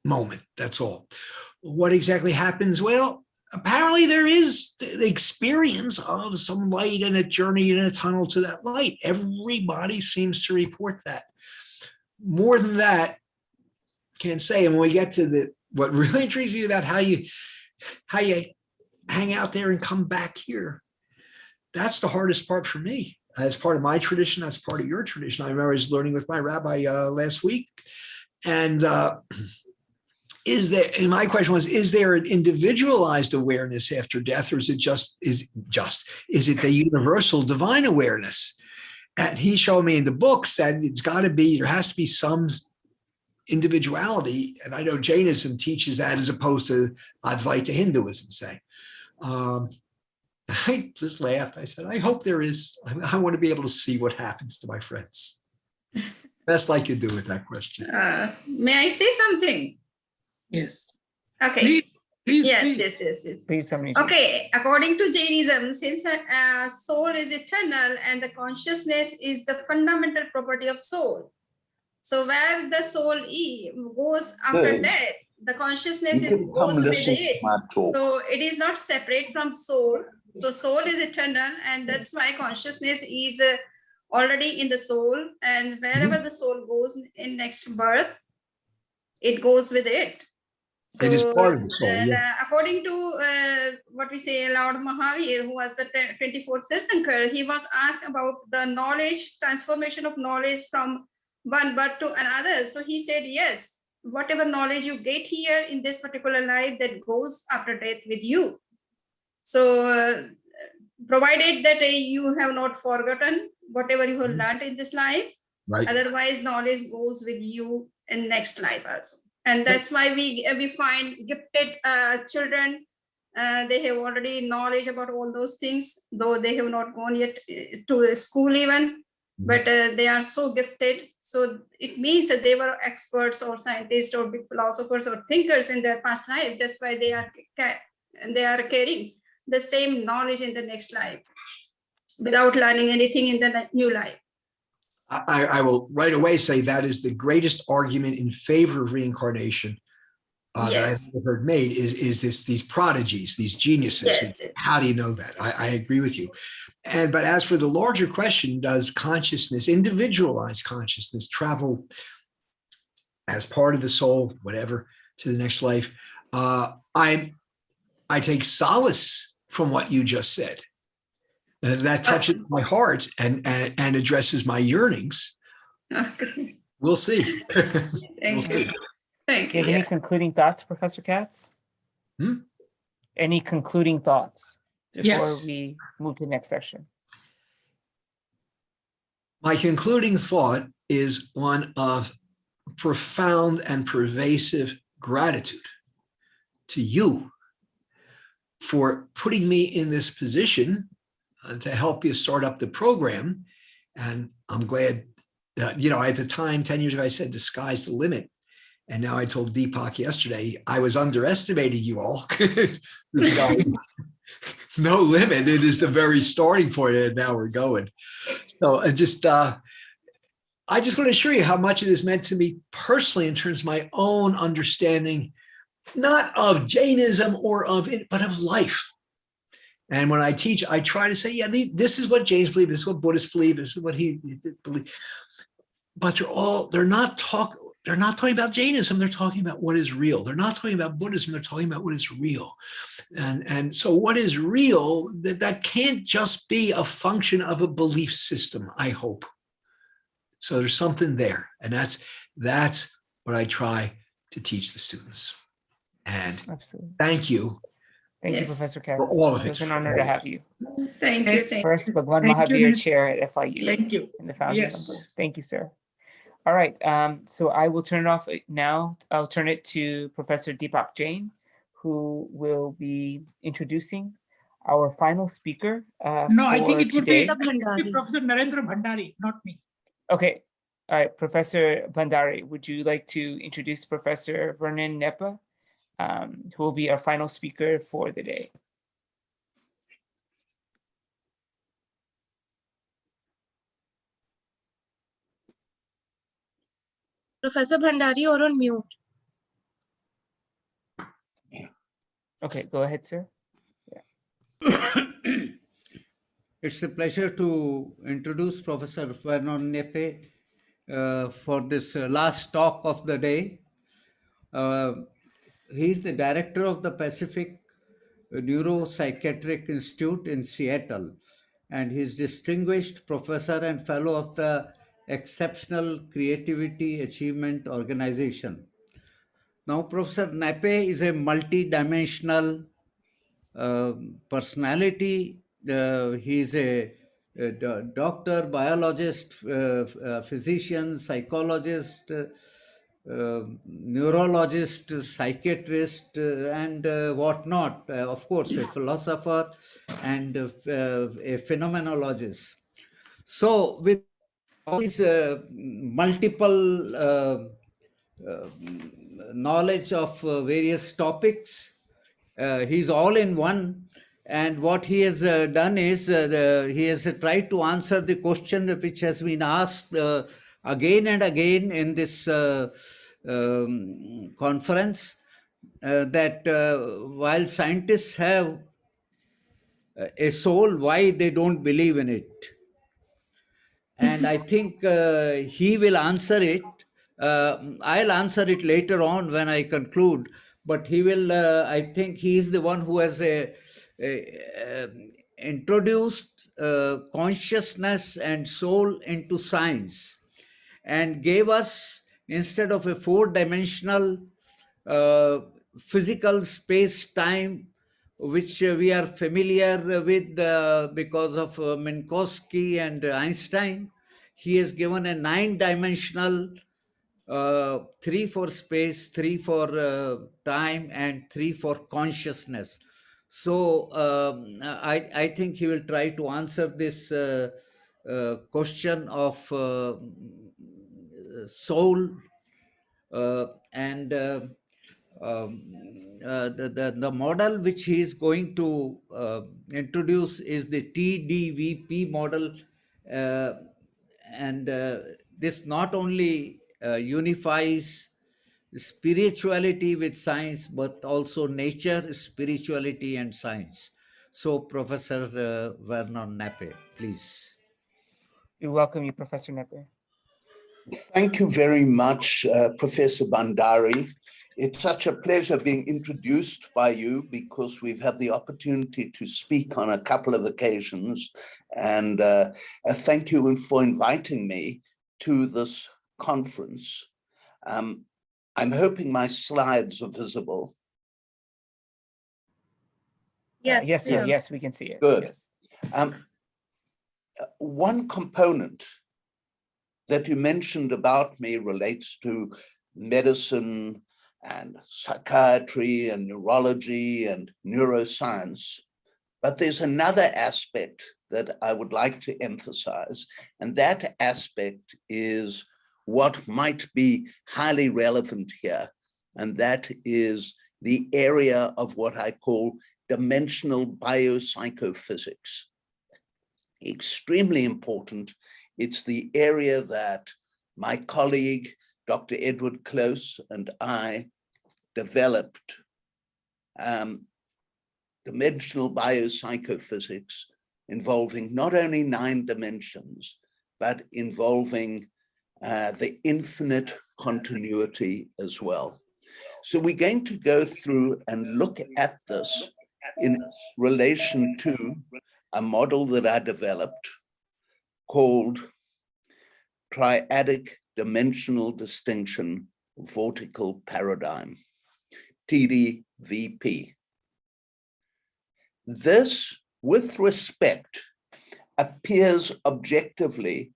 moment. That's all. What exactly happens? Well, apparently there is the experience of some light and a journey in a tunnel to that light. Everybody seems to report that. More than that, can't say. And when we get to what really intrigues me about how you hang out there and come back here, that's the hardest part for me. As part of my tradition, that's part of your tradition. I remember I was learning with my rabbi last week, and my question was, is there an individualized awareness after death, or is it is it the universal divine awareness? And he showed me in the books that it's got to be, there has to be some individuality. And I know Jainism teaches that, as opposed to Advaita Hinduism, say. I just laughed. I said, I hope there is. I want to be able to see what happens to my friends. Best I could do with that question. May I say something? Yes. Okay. Please. Yes. Please, somebody. Okay. According to Jainism, since soul is eternal and the consciousness is the fundamental property of soul, so where the soul goes after death, the consciousness goes with it. So it is not separate from soul. So soul is eternal, and that's why consciousness is already in the soul. And wherever the soul goes in next birth, it goes with it. So, It is part of the soul, and, yeah. according to what we say, Lord Mahavir, who was the 24th Tirthankar, he was asked about the knowledge, transformation of knowledge from one birth to another. So he said, yes, whatever knowledge you get here in this particular life, that goes after death with you. So provided that you have not forgotten whatever you have learned in this life, Right. otherwise knowledge goes with you in next life also. And that's why we find gifted children. They have already knowledge about all those things, though they have not gone yet to school even, but they are so gifted. So it means that they were experts or scientists or big philosophers or thinkers in their past life. That's why they are carrying the same knowledge in the next life without learning anything in the new life. I will right away say that is the greatest argument in favor of reincarnation that I've ever heard made is these prodigies, these geniuses. Yes. How do you know that? I agree with you. But as for the larger question, does consciousness, individualized consciousness, travel as part of the soul, whatever, to the next life? I take solace from what you just said. That touches my heart and addresses my yearnings. Okay. We'll see. We'll see. Thank Do you. you have any concluding thoughts, Professor Katz? Any concluding thoughts before we move to the next section? My concluding thought is one of profound and pervasive gratitude to you for putting me in this position to help you start up the program. And I'm glad, at the time, 10 years ago, I said, the sky's the limit. And now I told Deepak yesterday, I was underestimating you all. The sky, no limit. It is the very starting point, and now we're going. So I just want to assure you how much it has meant to me personally in terms of my own understanding, not of Jainism or of it, but of life. And when I teach, I try to say, this is what Jains believe, this is what Buddhists believe, this is what he believes. But they're not talking about Jainism, they're talking about what is real. They're not talking about Buddhism, they're talking about what is real. And so what is real, that can't just be a function of a belief system, I hope. So there's something there. And that's what I try to teach the students. And Absolutely. Thank you. Thank you, Professor Katz. For all of it was an honor to have you. Thank you. First, Bhagwan Mahavir Chair at FIU. Thank you. And the founding member. Thank you, sir. All right. So I will turn it off now. I'll turn it to Professor Deepak Jain, who will be introducing our final speaker. I think it would be today. Professor Narendra Bhandari, not me. Okay. All right. Professor Bhandari, would you like to introduce Professor Vernon Nepa, who will be our final speaker for the day? Professor Bhandari, you're on mute. Okay, go ahead, sir. It's a pleasure to introduce Professor Vernon Nepe for this last talk of the day. He is the director of the Pacific Neuropsychiatric Institute in Seattle, and he is distinguished professor and fellow of the Exceptional Creativity Achievement Organization. Now, Professor Nepe is a multi-dimensional personality. He is a doctor, biologist, physician, psychologist, neurologist, psychiatrist, and whatnot. Of course, a philosopher and a phenomenologist. So, with all these multiple knowledge of various topics, he's all in one. And what he has done is he has tried to answer the question which has been asked again and again in this conference, that while scientists have a soul, why they don't believe in it. And I think he will answer it. I'll answer it later on when I conclude. but he will, I think he is the one who has introduced consciousness and soul into science, and gave us, instead of a four-dimensional physical space-time, which we are familiar with because of Minkowski and Einstein, he has given a nine-dimensional, three for space, three for time, and three for consciousness. So I think he will try to answer this question of soul and the model which he is going to introduce is the TDVP model, uh, and this not only unifies spirituality with science, but also nature, spirituality, and science. So, Professor Vernon Nappe, please. We welcome you, Professor Neppe. Thank you very much, Professor Bandari. It's such a pleasure being introduced by you, because we've had the opportunity to speak on a couple of occasions. And thank you for inviting me to this conference. I'm hoping my slides are visible. Yes, Yes, yes. yes, we can see it. Good. Yes. One component that you mentioned about me relates to medicine and psychiatry and neurology and neuroscience. But there's another aspect that I would like to emphasize, and that aspect is what might be highly relevant here, and that is the area of what I call dimensional biopsychophysics. Extremely important. It's the area that my colleague, Dr. Edward Close, and I developed. Dimensional biopsychophysics involving not only 9 dimensions, but involving the infinite continuity as well. So we're going to go through and look at this in relation to a model that I developed called Triadic Dimensional Distinction Vortical Paradigm, TDVP. This, with respect, appears objectively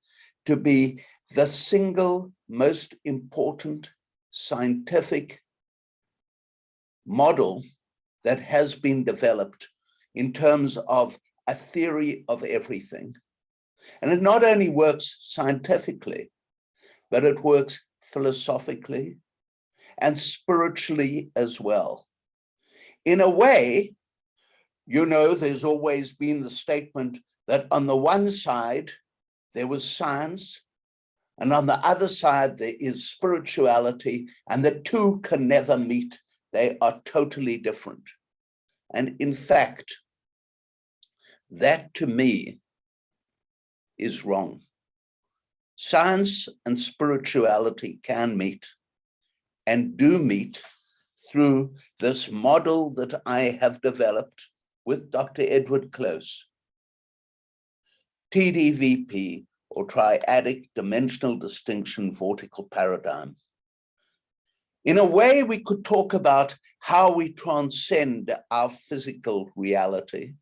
to be the single most important scientific model that has been developed in terms of a theory of everything. And it not only works scientifically, but it works philosophically and spiritually as well. In a way, you know, there's always been the statement that on the one side, there was science, and on the other side, there is spirituality, and the two can never meet. They are totally different. And in fact, that to me is wrong. Science and spirituality can meet and do meet through this model that I have developed with Dr. Edward Close, TDVP, or Triadic Dimensional Distinction Vortical Paradigm. In a way, we could talk about how we transcend our physical reality.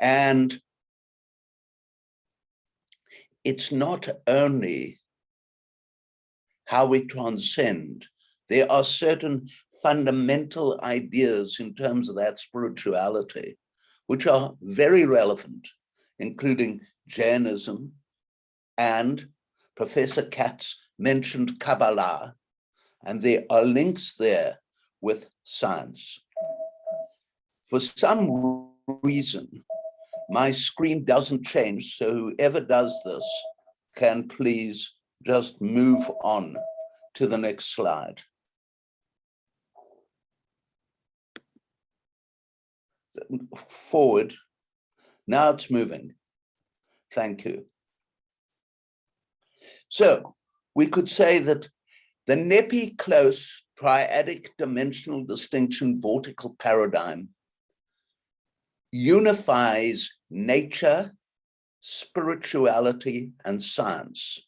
And it's not only how we transcend, there are certain fundamental ideas in terms of that spirituality, which are very relevant, including Jainism, and Professor Katz mentioned Kabbalah, and there are links there with science. For some reason, my screen doesn't change, so whoever does this can please just move on to the next slide. Forward. Now it's moving. Thank you. So we could say that the Nepe-Close triadic dimensional distinction vortical paradigm unifies nature, spirituality, and science.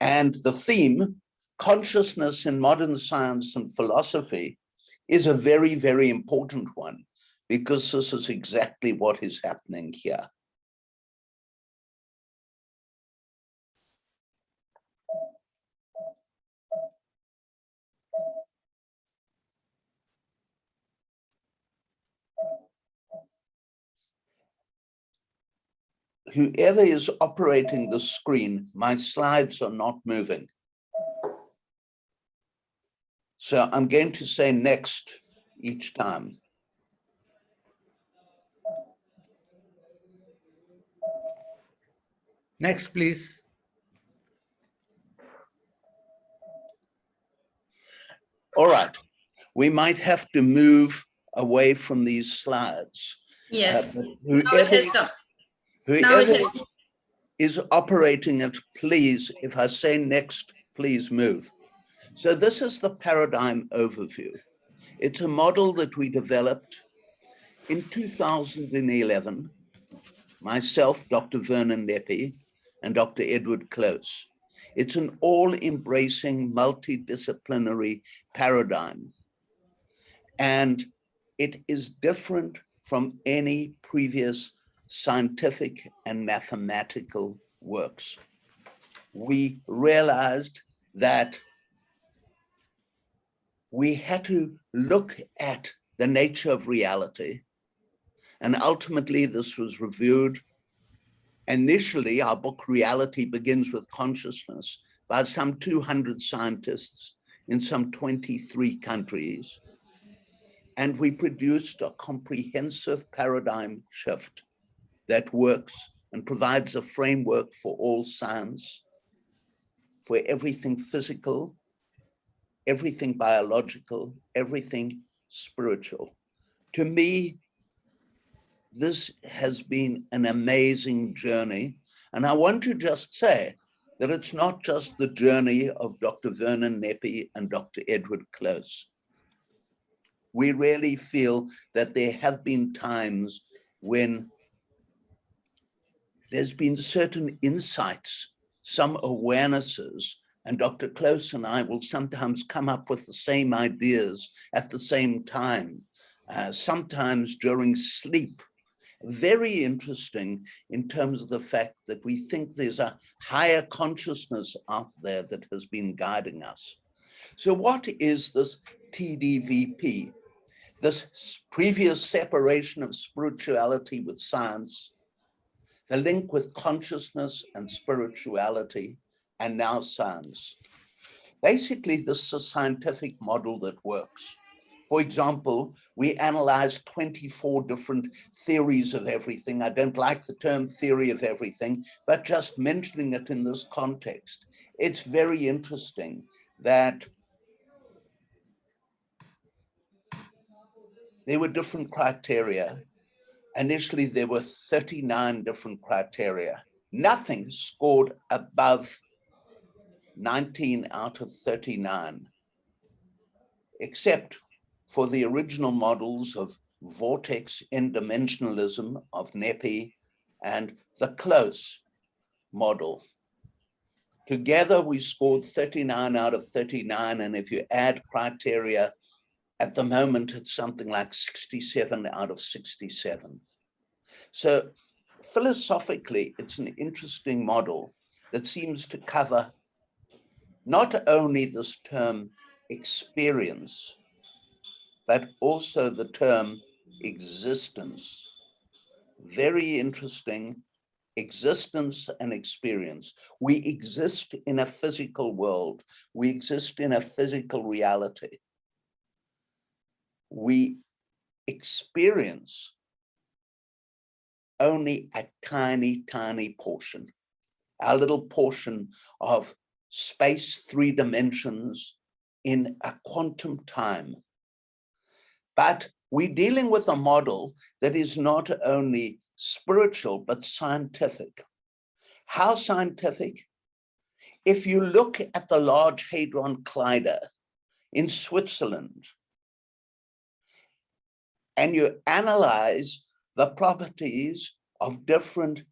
And the theme, consciousness in modern science and philosophy, is a very, very important one, because this is exactly what is happening here. Whoever is operating the screen, my slides are not moving. So I'm going to say next each time. Next, please. All right, we might have to move away from these slides. Yes. Now it has come. Whoever is operating it, please, if I say next, please move. So this is the paradigm overview. It's a model that we developed in 2011, myself, Dr. Vernon Nepi, and Dr. Edward Close. It's an all-embracing, multidisciplinary paradigm. And it is different from any previous scientific and mathematical works. We realized that we had to look at the nature of reality. And ultimately, this was reviewed. Initially, our book, Reality Begins with Consciousness, by some 200 scientists in some 23 countries. And we produced a comprehensive paradigm shift that works and provides a framework for all science, for everything physical, everything biological, everything spiritual. To me, this has been an amazing journey. And I want to just say that it's not just the journey of Dr. Vernon Nepi and Dr. Edward Close. We really feel that there have been times when there's been certain insights, some awarenesses, and Dr. Close and I will sometimes come up with the same ideas at the same time, sometimes during sleep. Very interesting in terms of the fact that we think there's a higher consciousness out there that has been guiding us. So what is this TDVP? This previous separation of spirituality with science, the link with consciousness and spirituality, and now science. Basically, this is a scientific model that works. For example, we analyzed 24 different theories of everything. I don't like the term theory of everything, but just mentioning it in this context, it's very interesting that there were different criteria. Initially, there were 39 different criteria. Nothing scored above 19 out of 39, except for the original models of vortex n-dimensionalism of Nepi and the Close model. Together, we scored 39 out of 39, and if you add criteria, at the moment, it's something like 67 out of 67. So philosophically, it's an interesting model that seems to cover not only this term experience, but also the term existence. Very interesting, existence and experience. We exist in a physical world. We exist in a physical reality. We experience only a tiny, tiny portion, our little portion of space, 3 dimensions in a quantum time. But we're dealing with a model that is not only spiritual, but scientific. How scientific? If you look at the Large Hadron Collider in Switzerland, and you analyze the properties of different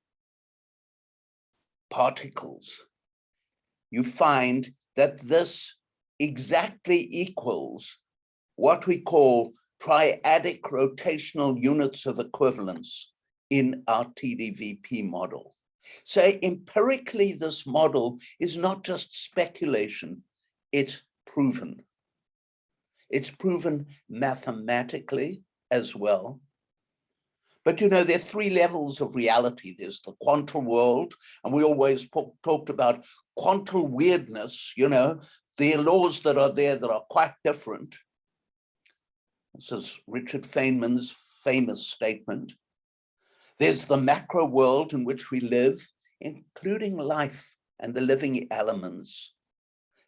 particles, you find that this exactly equals what we call triadic rotational units of equivalence in our TDVP model. So empirically, this model is not just speculation, it's proven. It's proven mathematically as well. But you know, there are three levels of reality. There's the quantum world, and we always talked about quantum weirdness, you know, the laws that are there that are quite different. This is Richard Feynman's famous statement. There's the macro world in which we live, including life and the living elements.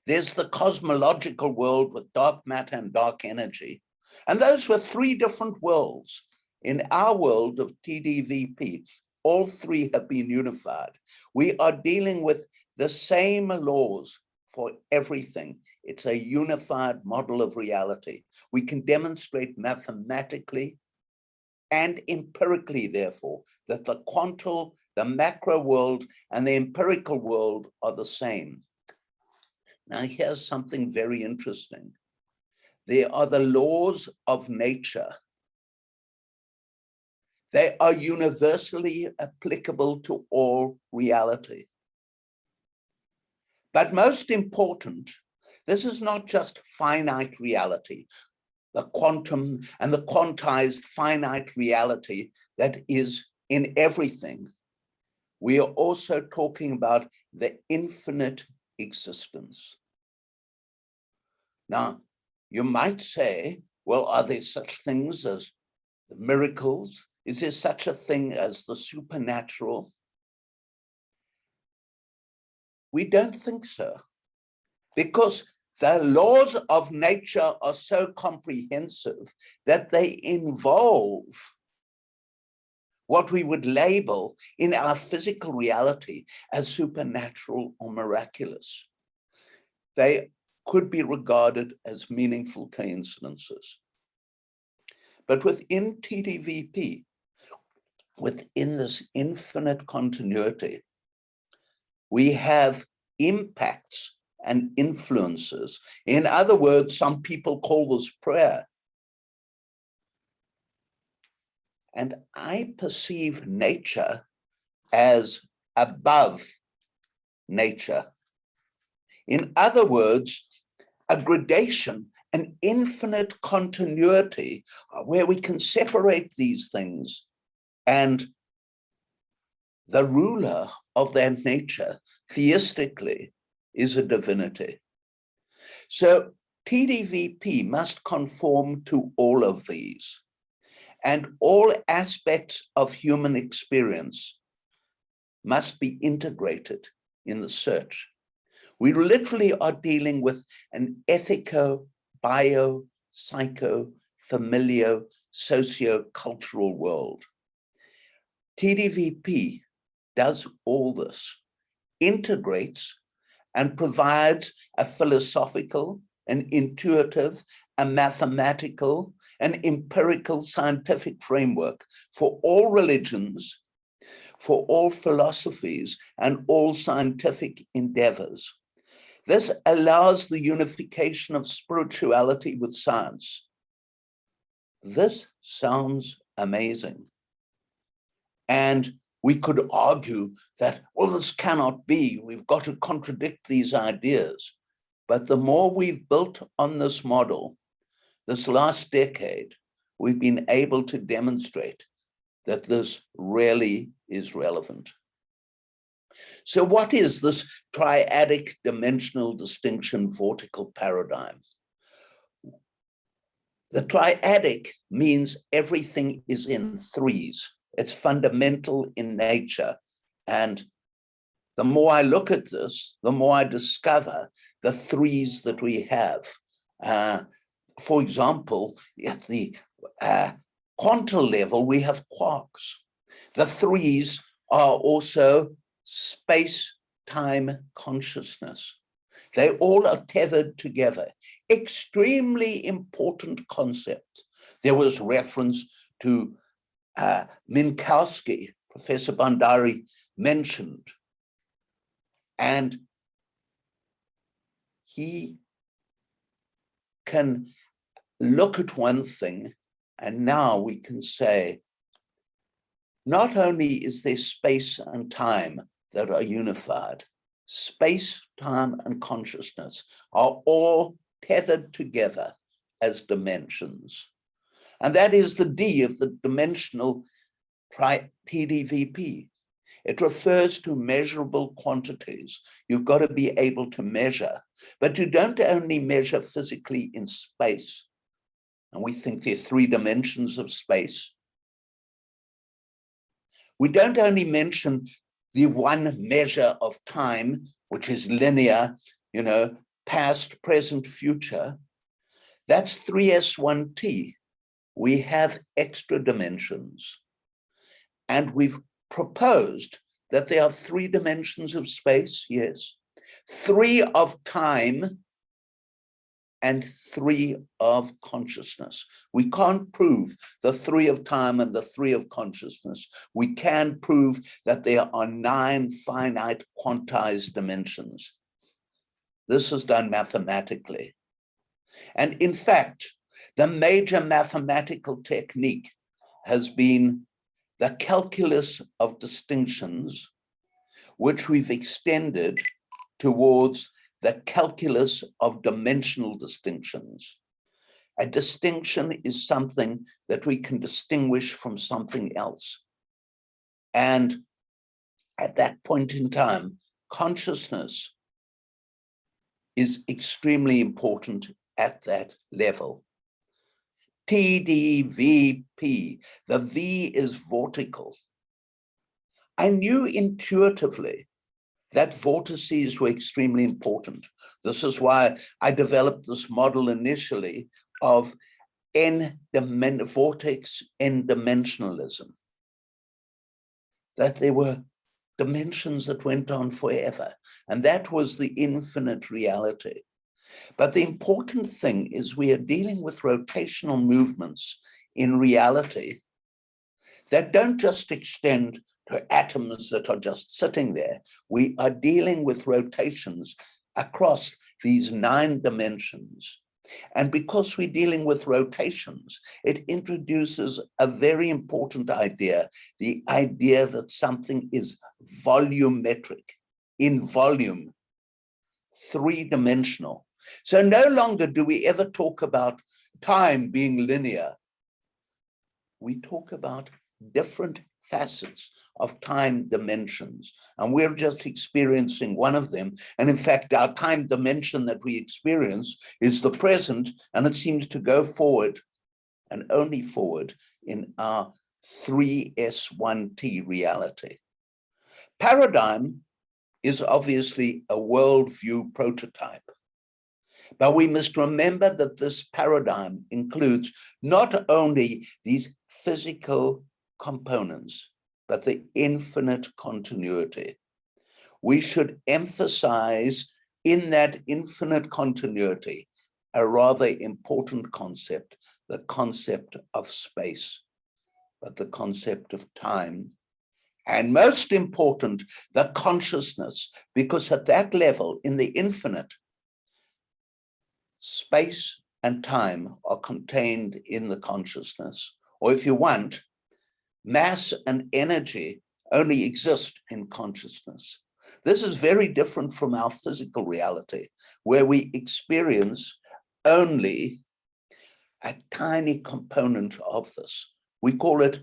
There's the cosmological world with dark matter and dark energy. And those were three different worlds. In our world of TDVP, all three have been unified. We are dealing with the same laws for everything. It's a unified model of reality. We can demonstrate mathematically and empirically, therefore, that the quantum, the macro world, and the empirical world are the same. Now, here's something very interesting. There are the laws of nature. They are universally applicable to all reality. But most important, this is not just finite reality, the quantum and the quantized finite reality that is in everything. We are also talking about the infinite existence. Now, you might say, well, are there such things as the miracles? Is there such a thing as the supernatural? We don't think so, because the laws of nature are so comprehensive that they involve what we would label in our physical reality as supernatural or miraculous. They could be regarded as meaningful coincidences. But within TDVP, within this infinite continuity, we have impacts and influences. In other words, some people call this prayer. And I perceive nature as above nature. In other words, a gradation, an infinite continuity where we can separate these things, and the ruler of that nature, theistically, is a divinity. So TDVP must conform to all of these, and all aspects of human experience must be integrated in the search. We literally are dealing with an ethico, bio, psycho, familial, socio-cultural world. TDVP does all this, integrates and provides a philosophical, an intuitive, a mathematical, an empirical scientific framework for all religions, for all philosophies, and all scientific endeavors. This allows the unification of spirituality with science. This sounds amazing. And we could argue that, well, this cannot be. We've got to contradict these ideas. But the more we've built on this model, this last decade, we've been able to demonstrate that this really is relevant. So what is this triadic dimensional distinction vortical paradigm? The triadic means everything is in threes. It's fundamental in nature. And the more I look at this, the more I discover the threes that we have. For example, at the quantum level, we have quarks. The threes are also space-time consciousness. They all are tethered together. Extremely important concept. There was reference to Minkowski, Professor Bandari mentioned, and he can look at one thing, and now we can say, not only is there space and time that are unified, space, time, and consciousness are all tethered together as dimensions. And that is the D of the dimensional TDVP. It refers to measurable quantities. You've got to be able to measure, but you don't only measure physically in space. And we think there are 3 dimensions of space. We don't only mention the one measure of time, which is linear, past, present, future. That's 3S1T. We have extra dimensions. And we've proposed that there are 3 dimensions of space, yes, 3 of time, and 3 of consciousness. We can't prove the 3 of time and the 3 of consciousness. We can prove that there are 9 finite quantized dimensions. This is done mathematically. And in fact, the major mathematical technique has been the calculus of distinctions, which we've extended towards the calculus of dimensional distinctions. A distinction is something that we can distinguish from something else. And at that point in time, consciousness is extremely important at that level. TDVP, the V is vortical. I knew intuitively that vortices were extremely important. This is why I developed this model initially of vortex n-dimensionalism, that there were dimensions that went on forever, and that was the infinite reality. But the important thing is we are dealing with rotational movements in reality that don't just extend to atoms that are just sitting there. We are dealing with rotations across these 9 dimensions. And because we're dealing with rotations, it introduces a very important idea, the idea that something is volumetric, in volume, 3-dimensional. So no longer do we ever talk about time being linear. We talk about different facets of time dimensions, and we're just experiencing one of them. And in fact, our time dimension that we experience is the present, and it seems to go forward and only forward in our 3S1T reality. Paradigm is obviously a worldview prototype, but we must remember that this paradigm includes not only these physical components, but the infinite continuity. We should emphasize in that infinite continuity a rather important concept, the concept of space, but the concept of time, and most important, the consciousness, because at that level, in the infinite, space and time are contained in the consciousness. Or if you want, mass and energy only exist in consciousness. This is very different from our physical reality, where we experience only a tiny component of this. We call it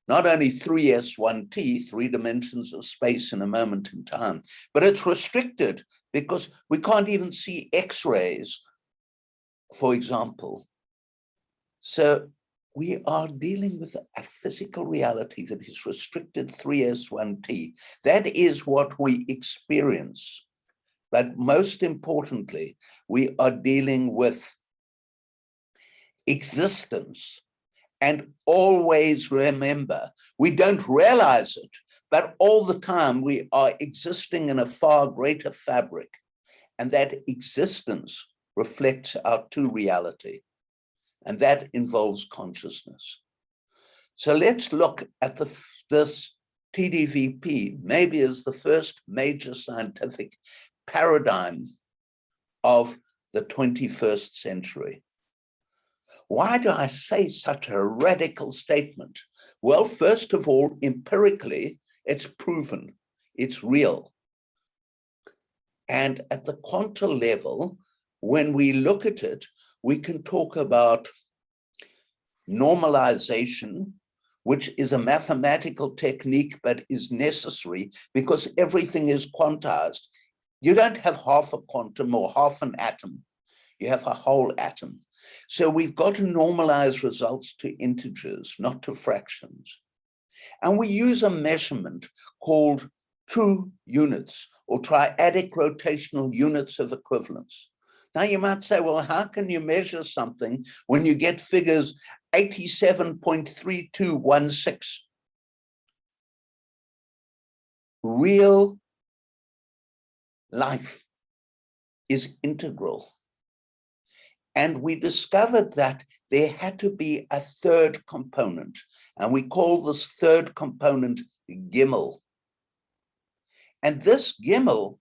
not only 3S1T, 3 dimensions of space in a moment in time, but it's restricted because we can't even see X-rays, for example. So we are dealing with a physical reality that is restricted 3S1T. That is what we experience. But most importantly, we are dealing with existence. And always remember, we don't realize it, but all the time we are existing in a far greater fabric. and that existence reflects our true reality, and that involves consciousness. So let's look at this TDVP maybe as the first major scientific paradigm of the 21st century. Why do I say such a radical statement? Well, first of all, empirically, it's proven, it's real. And at the quantum level, when we look at it, we can talk about normalization, which is a mathematical technique, but is necessary because everything is quantized. You don't have half a quantum or half an atom. You have a whole atom. So we've got to normalize results to integers, not to fractions. And we use a measurement called true units or triadic rotational units of equivalence. Now you might say, well, how can you measure something when you get figures 87.3216? Real life is integral. And we discovered that there had to be a third component, and we call this third component Gimel. And this Gimel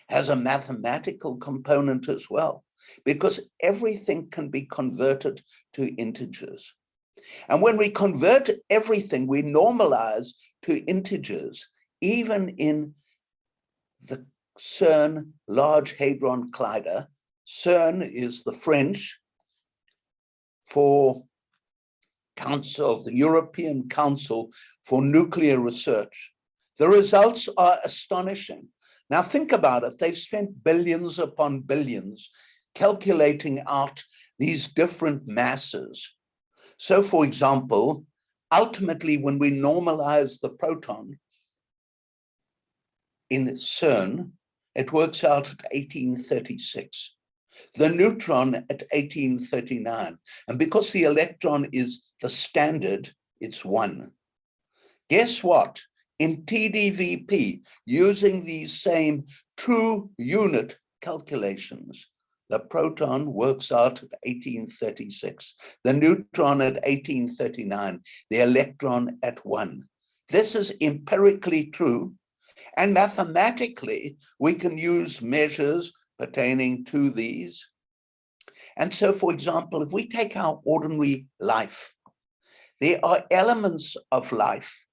has a mathematical component as well, because everything can be converted to integers. And when we convert everything, we normalize to integers, even in the CERN Large Hadron Collider. CERN is the French for Council, the European Council for Nuclear Research. The results are astonishing. Now think about it, they've spent billions upon billions calculating out these different masses. So for example, ultimately when we normalize the proton in CERN, it works out at 1836. The neutron at 1839. And because the electron is the standard, it's 1. Guess what? In TDVP, using these same true unit calculations, the proton works out at 1836, the neutron at 1839, the electron at 1. This is empirically true, and mathematically, we can use measures pertaining to these. And so, for example, if we take our ordinary life, there are elements of life.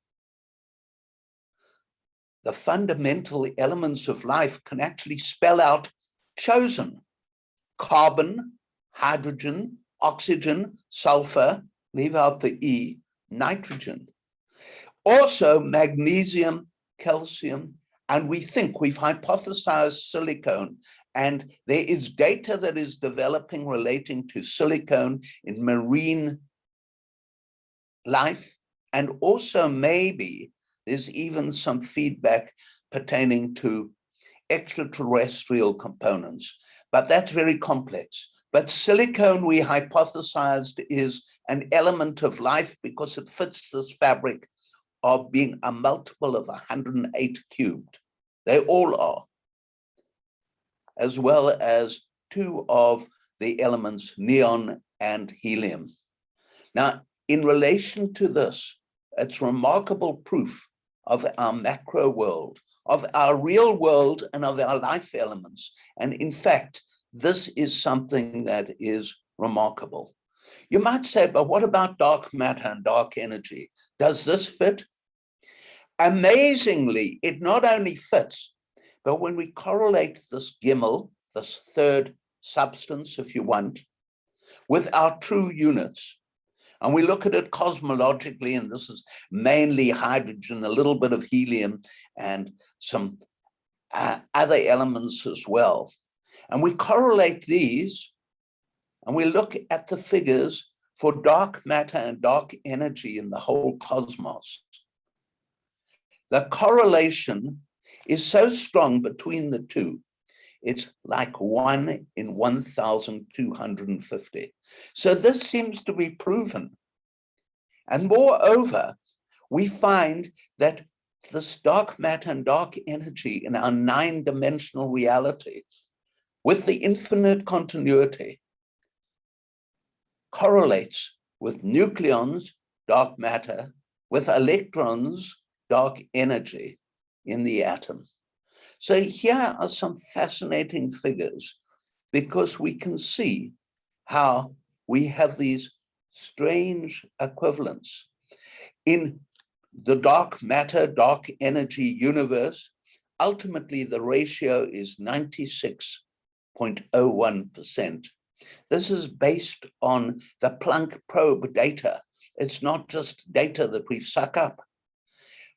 The fundamental elements of life can actually spell out chosen: carbon, hydrogen, oxygen, sulfur, leave out the E, nitrogen. Also magnesium, calcium, and we think we've hypothesized silicone, and there is data that is developing relating to silicone in marine life, and also maybe there's even some feedback pertaining to extraterrestrial components, but that's very complex. But silicone, we hypothesized, is an element of life because it fits this fabric of being a multiple of 108 cubed. They all are, as well as 2 of the elements, neon and helium. Now, in relation to this, it's remarkable proof of our macro world, of our real world, and of our life elements. And in fact, this is something that is remarkable. You might say, but what about dark matter and dark energy? Does this fit? Amazingly, it not only fits, but when we correlate this Gimel, this third substance, if you want, with our true units, and we look at it cosmologically, and this is mainly hydrogen, a little bit of helium, and some other elements as well. And we correlate these, and we look at the figures for dark matter and dark energy in the whole cosmos. The correlation is so strong between the two. It's like 1 in 1,250. So this seems to be proven. And moreover, we find that this dark matter and dark energy in our 9-dimensional reality with the infinite continuity correlates with nucleons, dark matter, with electrons, dark energy in the atom. So here are some fascinating figures because we can see how we have these strange equivalents. In the dark matter, dark energy universe, ultimately the ratio is 96.01%. This is based on the Planck probe data. It's not just data that we suck up.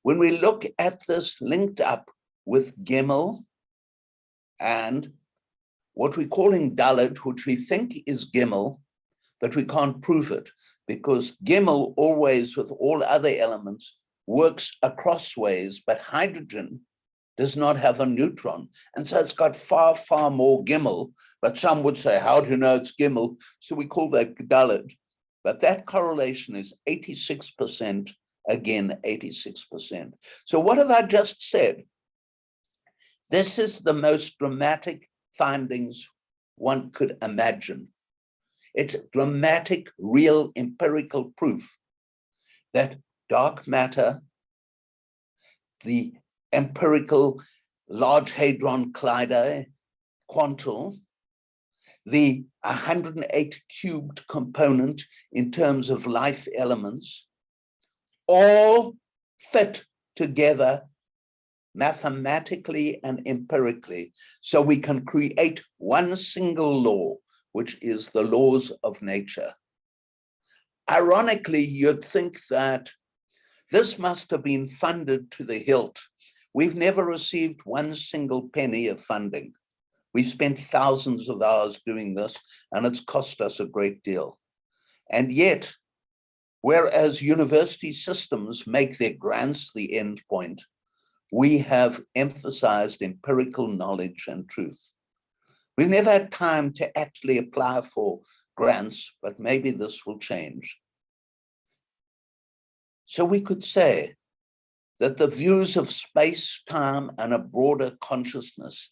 When we look at this linked up with Gimel and what we're calling Dalet, which we think is Gimel, but we can't prove it because Gimel always, with all other elements, works across ways, but hydrogen does not have a neutron. And so it's got far, far more Gimel, but some would say, how do you know it's Gimel? So we call that Dalet. But that correlation is 86%, again, 86%. So what have I just said? This is the most dramatic findings one could imagine. It's dramatic, real, empirical proof that dark matter, the empirical Large Hadron Collider, quantum, the 108 cubed component in terms of life elements, all fit together mathematically and empirically, so we can create one single law, which is the laws of nature. Ironically, you'd think that this must have been funded to the hilt. We've never received one single penny of funding. We've spent thousands of hours doing this, and it's cost us a great deal. And yet, whereas university systems make their grants the end point, we have emphasized empirical knowledge and truth. We've never had time to actually apply for grants, but maybe this will change. So we could say that the views of space, time, and a broader consciousness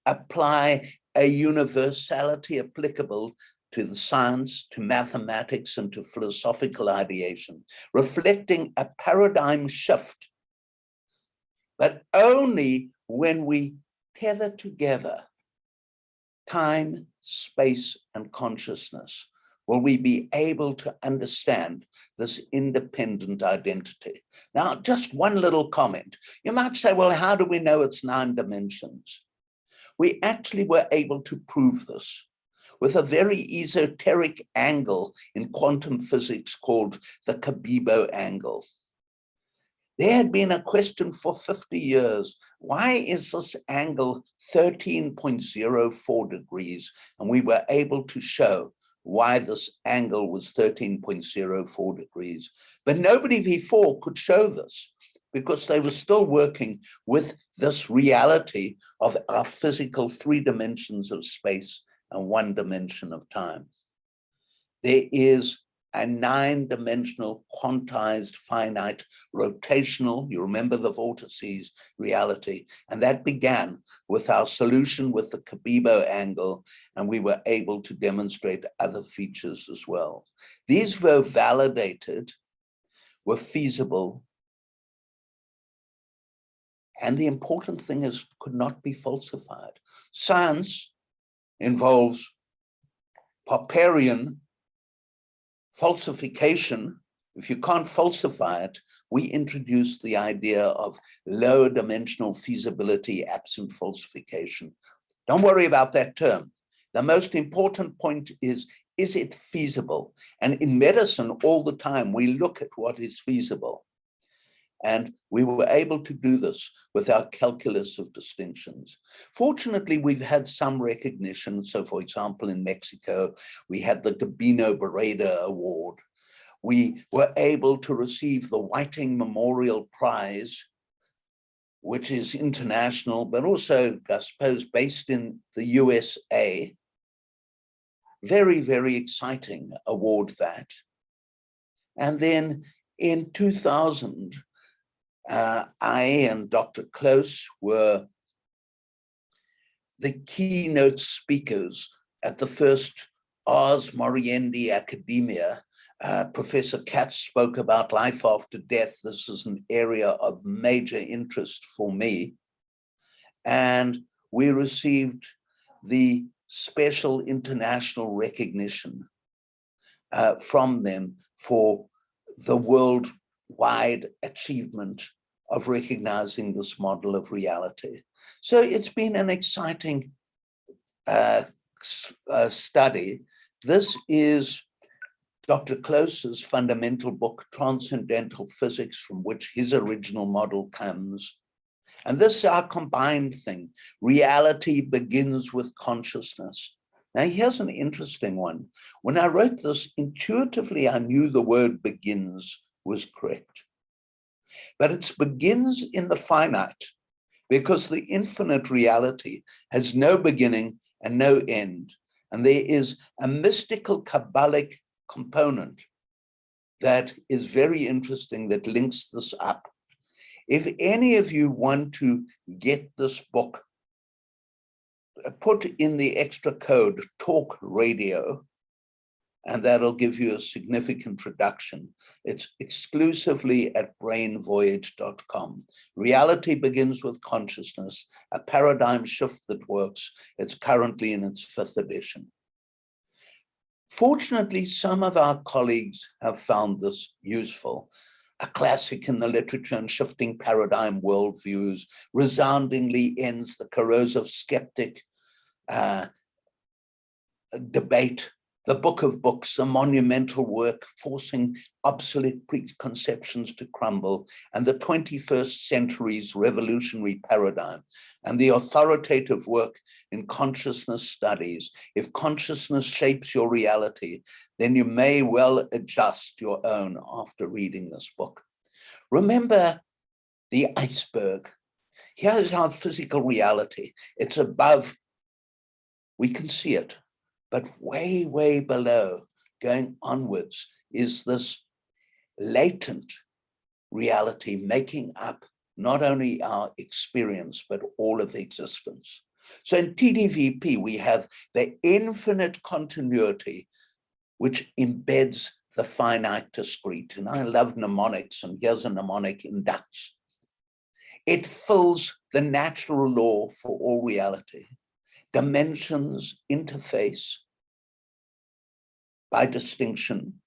apply a universality applicable to the science, to mathematics, and to philosophical ideation, reflecting a paradigm shift, but only when we tether together time, space, and consciousness will we be able to understand this independent identity. Now, just one little comment. You might say, well, how do we know it's 9 dimensions? We actually were able to prove this with a very esoteric angle in quantum physics called the Khabibo Angle. There had been a question for 50 years. Why is this angle 13.04 degrees? And we were able to show why this angle was 13.04 degrees. But nobody before could show this because they were still working with this reality of our physical 3 dimensions of space and 1 dimension of time. There is a 9-dimensional quantized finite rotational, you remember the vortices reality, and that began with our solution with the Khabibo angle, and we were able to demonstrate other features as well. These were validated, were feasible, and the important thing is could not be falsified. Science involves Popperian falsification. If you can't falsify it, we introduce the idea of lower dimensional feasibility absent falsification. Don't worry about that term. The most important point is it feasible? And in medicine, all the time, we look at what is feasible. And we were able to do this with our calculus of distinctions. Fortunately, we've had some recognition. So, for example, in Mexico, we had the Gabino Barreda Award. We were able to receive the Whiting Memorial Prize, which is international, but also, I suppose, based in the USA. Very, very exciting award that. And then in 2000, I and Dr. Close were the keynote speakers at the first Ars Moriendi Academia. Professor Katz spoke about life after death. This is an area of major interest for me. And we received the special international recognition from them for the worldwide achievement of recognizing this model of reality. So it's been an exciting study. This is Dr. Close's fundamental book, Transcendental Physics, from which his original model comes. And this is our combined thing. Reality begins with consciousness. Now, here's an interesting one. When I wrote this, intuitively, I knew the word begins was correct. But it begins in the finite, because the infinite reality has no beginning and no end. And there is a mystical Kabbalic component that is very interesting that links this up. If any of you want to get this book, put in the extra code talk radio, and that'll give you a significant reduction. It's exclusively at brainvoyage.com. Reality begins with consciousness, a paradigm shift that works. It's currently in its 5th edition. Fortunately, some of our colleagues have found this useful. A classic in the literature on shifting paradigm worldviews, resoundingly ends the corrosive skeptic debate. The Book of Books, a monumental work forcing obsolete preconceptions to crumble, and the 21st century's revolutionary paradigm, and the authoritative work in consciousness studies. If consciousness shapes your reality, then you may well adjust your own after reading this book. Remember the iceberg. Here is our physical reality. It's above, we can see it. But way, way below, going onwards, is this latent reality making up not only our experience, but all of existence. So in TDVP, we have the infinite continuity, which embeds the finite discrete. And I love mnemonics, and here's a mnemonic in Dutch. It fills the natural law for all reality. Dimensions interface by distinction.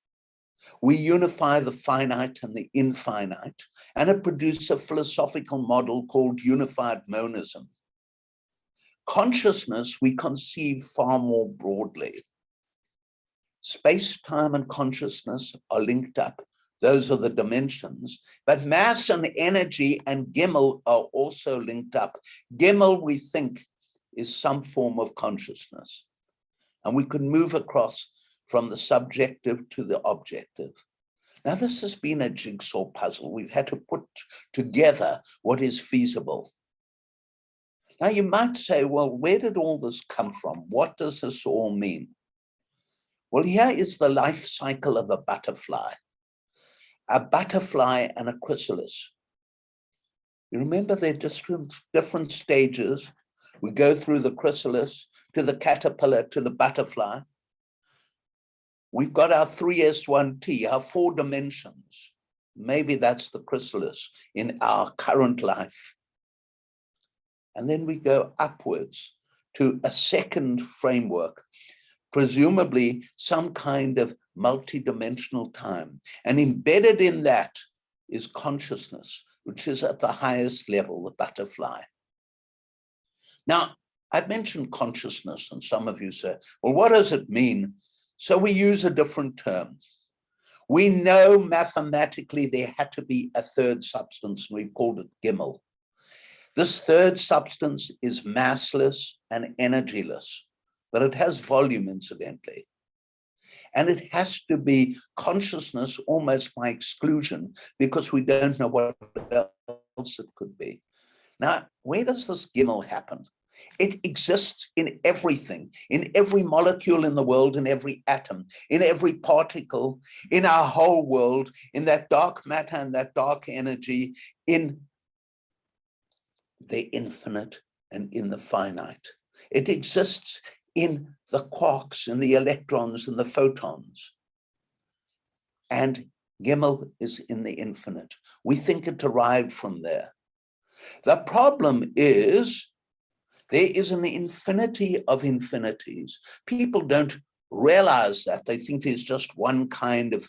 We unify the finite and the infinite, and it produces a philosophical model called unified monism. Consciousness we conceive far more broadly. Space, time, and consciousness are linked up. Those are the dimensions, but mass and energy and Gimel are also linked up. Gimel, we think, is some form of consciousness. And we can move across from the subjective to the objective. Now, this has been a jigsaw puzzle. We've had to put together what is feasible. Now, you might say, well, where did all this come from? What does this all mean? Well, here is the life cycle of a butterfly and a chrysalis. You remember they're different stages. We go through the chrysalis to the caterpillar to the butterfly. We've got our 3S1T, our 4 dimensions. Maybe that's the chrysalis in our current life. And then we go upwards to a second framework, presumably some kind of multidimensional time. And embedded in that is consciousness, which is at the highest level, the butterfly. Now, I've mentioned consciousness, and some of you say, well, what does it mean? So we use a different term. We know mathematically there had to be a third substance, and we've called it Gimel. This third substance is massless and energyless, but it has volume, incidentally. And it has to be consciousness almost by exclusion, because we don't know what else it could be. Now, where does this Gimel happen? It exists in everything, in every molecule in the world, in every atom, in every particle, in our whole world, in that dark matter and that dark energy, in the infinite and in the finite. It exists in the quarks and the electrons and the photons. And Gimel is in the infinite. We think it derived from there. The problem is there is an infinity of infinities. People don't realize that. They think there's just one kind of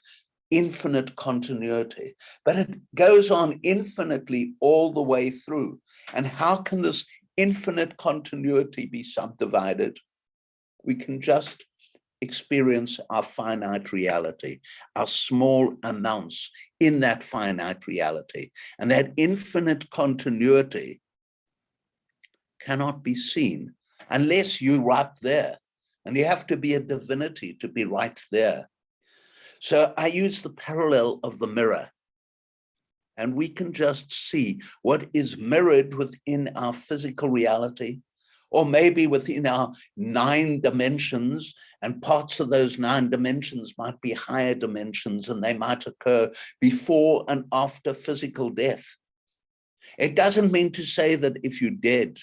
infinite continuity, but it goes on infinitely all the way through. And how can this infinite continuity be subdivided? We can just experience our finite reality, our small amounts in that finite reality. And that infinite continuity cannot be seen unless you're right there. And you have to be a divinity to be right there. So I use the parallel of the mirror. And we can just see what is mirrored within our physical reality, or maybe within our 9 dimensions, and parts of those 9 dimensions might be higher dimensions, and they might occur before and after physical death. It doesn't mean to say that if you're dead,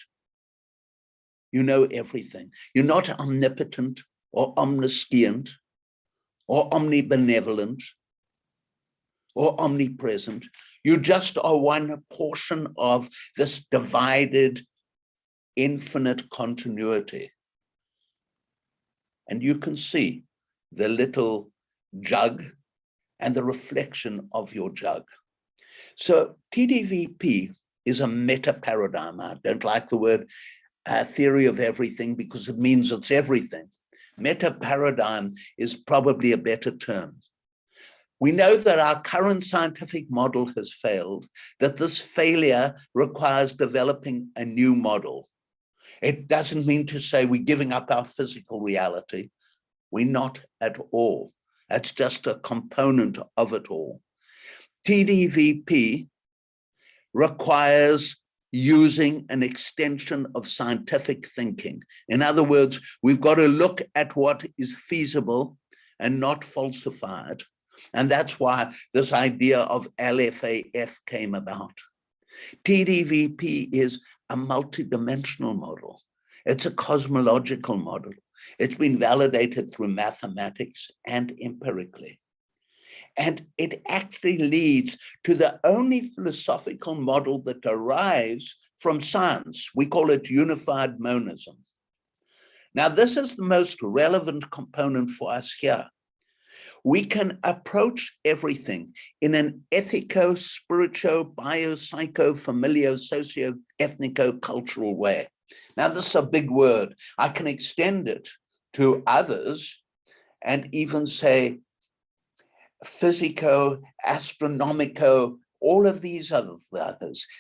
you know everything. You're not omnipotent or omniscient or omnibenevolent or omnipresent. You just are one portion of this divided infinite continuity. And you can see the little jug and the reflection of your jug. So TDVP is a meta paradigm. I don't like the word theory of everything because it means it's everything. Meta paradigm is probably a better term. We know that our current scientific model has failed, that this failure requires developing a new model. It doesn't mean to say we're giving up our physical reality. We're not at all. That's just a component of it all. TDVP requires using an extension of scientific thinking. In other words, we've got to look at what is feasible and not falsified. And that's why this idea of LFAF came about. TDVP is a multidimensional model. It's a cosmological model. It's been validated through mathematics and empirically. And it actually leads to the only philosophical model that derives from science. We call it unified monism. Now, this is the most relevant component for us here. We can approach everything in an ethico, spiritual, biopsycho, familial, socio-ethnico, cultural way. Now, this is a big word. I can extend it to others and even say physico, astronomico, all of these others.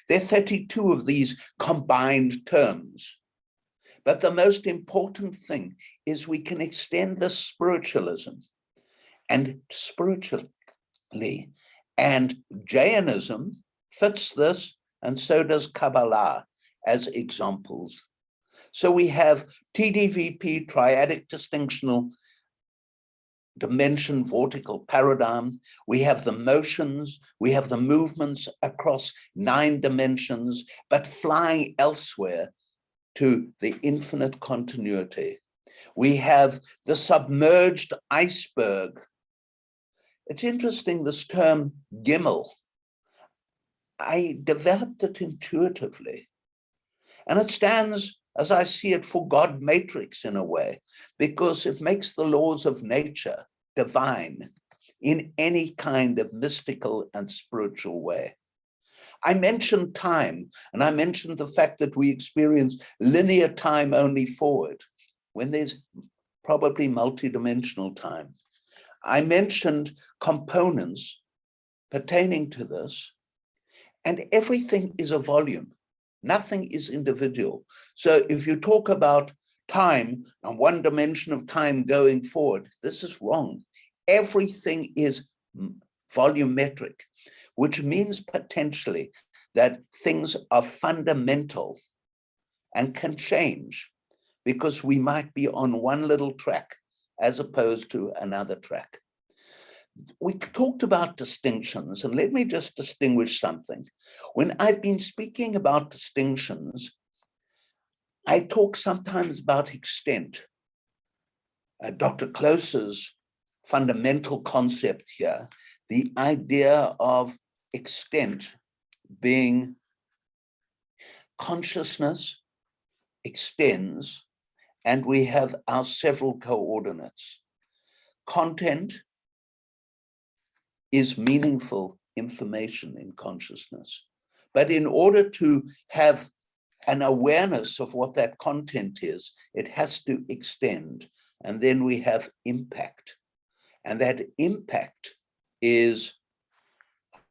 There are 32 of these combined terms. But the most important thing is we can extend this spiritualism and spiritually. And Jainism fits this, and so does Kabbalah as examples. So we have TDVP, triadic distinctional dimension vortical paradigm. We have the motions, we have the movements across 9 dimensions, but flying elsewhere to the infinite continuity. We have the submerged iceberg. It's interesting, this term Gimel. I developed it intuitively. And it stands, as I see it, for God matrix in a way, because it makes the laws of nature divine in any kind of mystical and spiritual way. I mentioned time, and I mentioned the fact that we experience linear time only forward, when there's probably multidimensional time. I mentioned components pertaining to this, and everything is a volume. Nothing is individual. So if you talk about time and one dimension of time going forward, this is wrong. Everything is volumetric, which means potentially that things are fundamental and can change because we might be on one little track as opposed to another track. We talked about distinctions, and let me just distinguish something. When I've been speaking about distinctions, I talk sometimes about extent. Dr. Close's fundamental concept here, the idea of extent being consciousness extends, and we have our several coordinates. Content is meaningful information in consciousness. But in order to have an awareness of what that content is, it has to extend. And then we have impact. And that impact is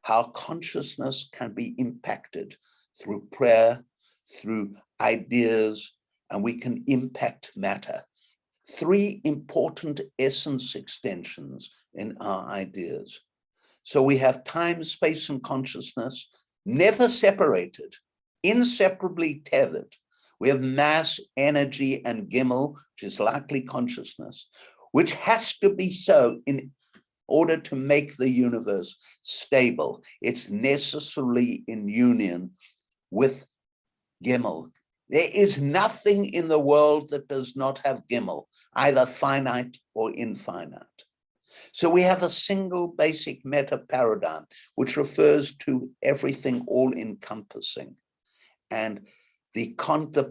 how consciousness can be impacted through prayer, through ideas, and we can impact matter. Three important essence extensions in our ideas. So we have time, space, and consciousness, never separated, inseparably tethered. We have mass, energy, and Gimel, which is likely consciousness, which has to be so in order to make the universe stable. It's necessarily in union with Gimel. There is nothing in the world that does not have Gimel, either finite or infinite. So we have a single basic meta paradigm, which refers to everything all encompassing. And the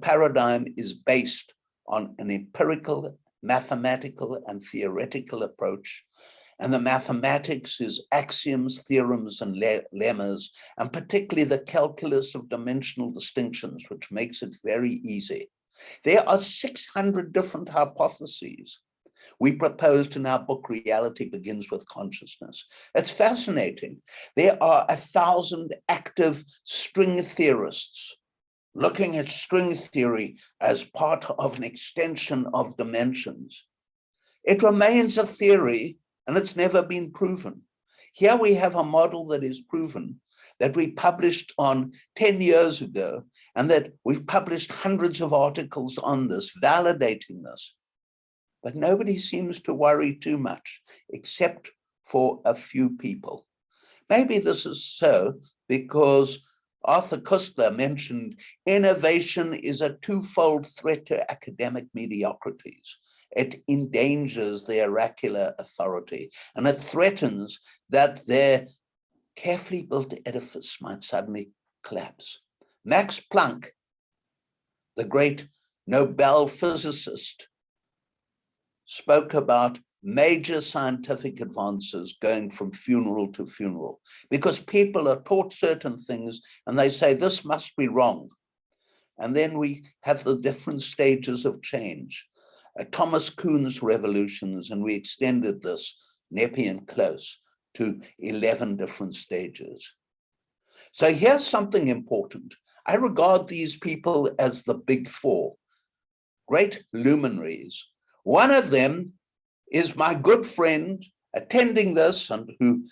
paradigm is based on an empirical, mathematical, and theoretical approach. And the mathematics is axioms, theorems, and lemmas, and particularly the calculus of dimensional distinctions, which makes it very easy. There are 600 different hypotheses we proposed in our book, Reality Begins with Consciousness. It's fascinating. There are 1,000 active string theorists looking at string theory as part of an extension of dimensions. It remains a theory, and it's never been proven. Here we have a model that is proven, that we published on 10 years ago, and that we've published hundreds of articles on this, validating this. But nobody seems to worry too much, except for a few people. Maybe this is so because Arthur Koestler mentioned innovation is a twofold threat to academic mediocrities. It endangers their oracular authority, and it threatens that their carefully built edifice might suddenly collapse. Max Planck, the great Nobel physicist, spoke about major scientific advances going from funeral to funeral, because people are taught certain things and they say this must be wrong. And then we have the different stages of change. Thomas Kuhn's revolutions, and we extended this, Nepean close, to 11 different stages. So here's something important. I regard these people as the big four, great luminaries. One of them is my good friend attending this, and who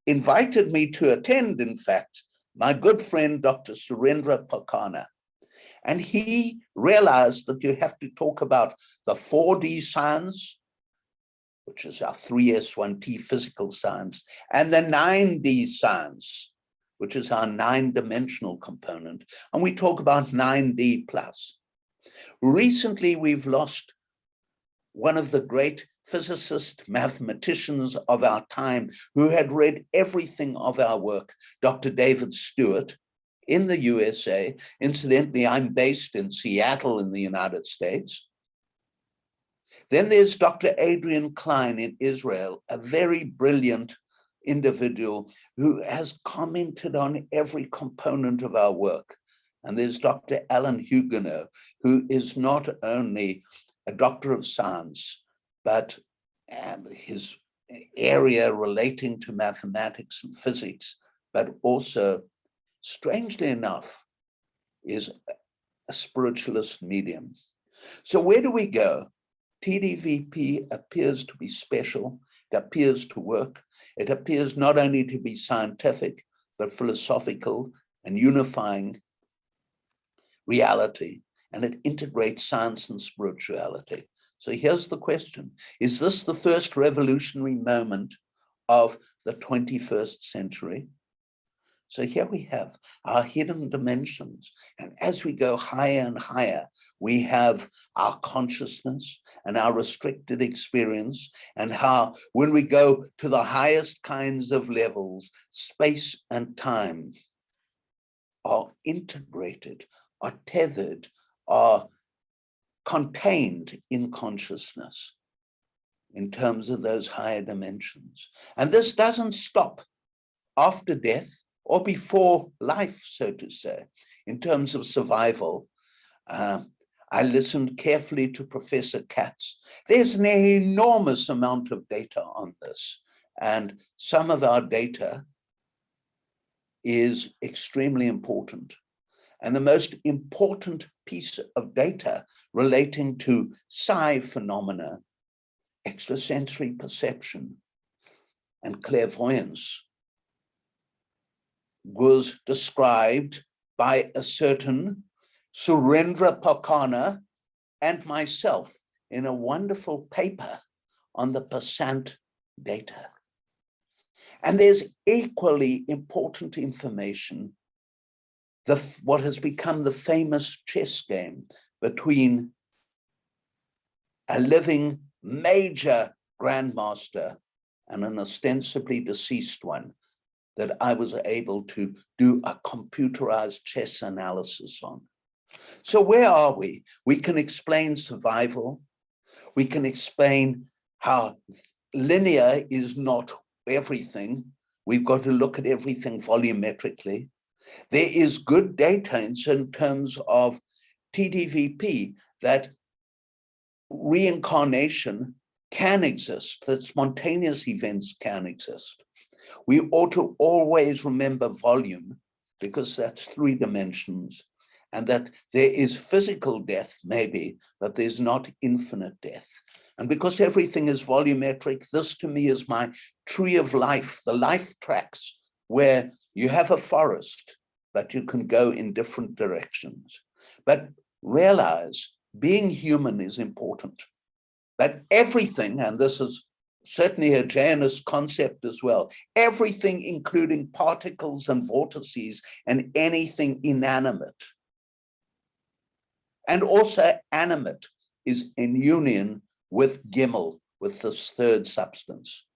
invited me to attend, in fact, my good friend, Dr. Surendra Pakana. And he realized that you have to talk about the 4D science, which is our 3S1T physical science, and the 9D science, which is our 9-dimensional component. And we talk about 9D plus. Recently, we've lost one of the great physicists, mathematicians of our time, who had read everything of our work, Dr. David Stewart, in the USA. Incidentally, I'm based in Seattle in the United States. Then there's Dr. Adrian Klein in Israel, a very brilliant individual who has commented on every component of our work. And there's Dr. Alan Huguenot, who is not only a doctor of science, but his area relating to mathematics and physics, but also, strangely enough, is a spiritualist medium. So where do we go? TDVP appears to be special. It appears to work. It appears not only to be scientific, but philosophical and unifying reality. and it integrates science and spirituality. So here's the question. Is this the first revolutionary moment of the 21st century? So here we have our hidden dimensions. And as we go higher and higher, we have our consciousness and our restricted experience, and how when we go to the highest kinds of levels, space and time are integrated, are tethered, are contained in consciousness in terms of those higher dimensions. And this doesn't stop after death or before life, so to say, in terms of survival. I listened carefully to Professor Katz. There's an enormous amount of data on this, and some of our data is extremely important. And the most important piece of data relating to psi phenomena, extrasensory perception, and clairvoyance was described by a certain Surendra Pakana and myself in a wonderful paper on the percent data. And there's equally important information, what has become the famous chess game between a living major grandmaster and an ostensibly deceased one, that I was able to do a computerized chess analysis on. So where are we? We can explain survival. We can explain how linear is not everything. We've got to look at everything volumetrically. There is good data in terms of TDVP that reincarnation can exist, that spontaneous events can exist. We ought to always remember volume, because that's 3 dimensions, and that there is physical death, maybe, but there's not infinite death. And because everything is volumetric, this to me is my tree of life, the life tracks, where you have a forest, but you can go in different directions. But realize being human is important. But everything, and this is certainly a Jainist concept as well, everything including particles and vortices and anything inanimate and also animate is in union with Gimel, with this third substance,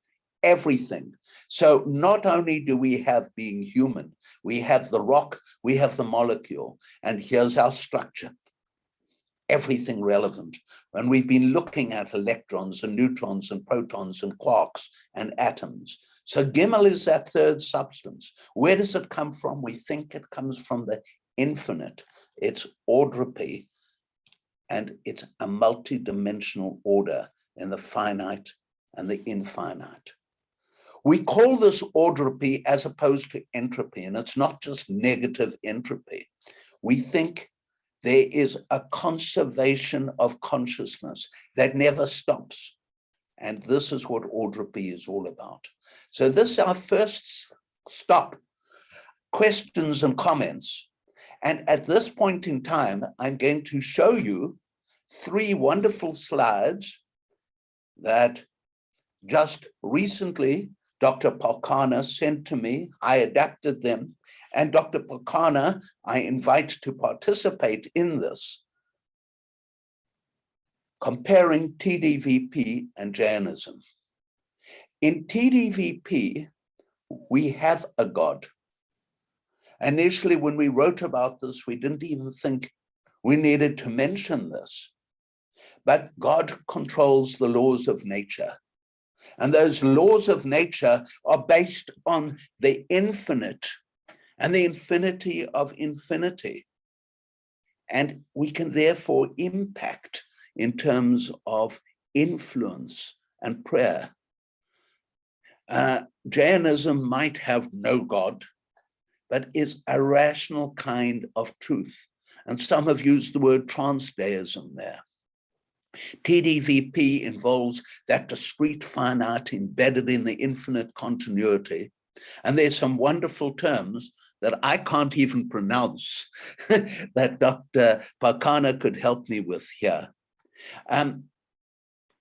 everything. So not only do we have being human, we have the rock, we have the molecule, and here's our structure. Everything relevant. And we've been looking at electrons and neutrons and protons and quarks and atoms. So Gimel is that third substance. Where does it come from? We think it comes from the infinite. It's ordropy, and it's a multi-dimensional order in the finite and the infinite. We call this ordropy as opposed to entropy, and it's not just negative entropy. We think there is a conservation of consciousness that never stops. And this is what ordropy is all about. So this is our first stop, questions and comments. And at this point in time, I'm going to show you 3 wonderful slides that just recently Dr. Pakana sent to me. I adapted them. And Dr. Pakana, I invite to participate in this, comparing TDVP and Jainism. In TDVP, we have a God. Initially, when we wrote about this, we didn't even think we needed to mention this. But God controls the laws of nature. And those laws of nature are based on the infinite and the infinity of infinity. And we can therefore impact in terms of influence and prayer. Jainism might have no God, but is a rational kind of truth. And some have used the word transdeism there. TDVP involves that discrete finite embedded in the infinite continuity. And there's some wonderful terms that I can't even pronounce that Dr. Pakana could help me with here.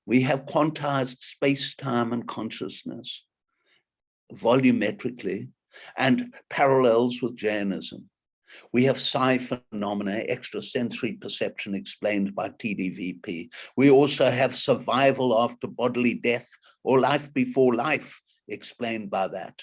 We have quantized space-time and consciousness volumetrically and parallels with Jainism. We have psi phenomena, extrasensory perception explained by TDVP. We also have survival after bodily death or life before life explained by that.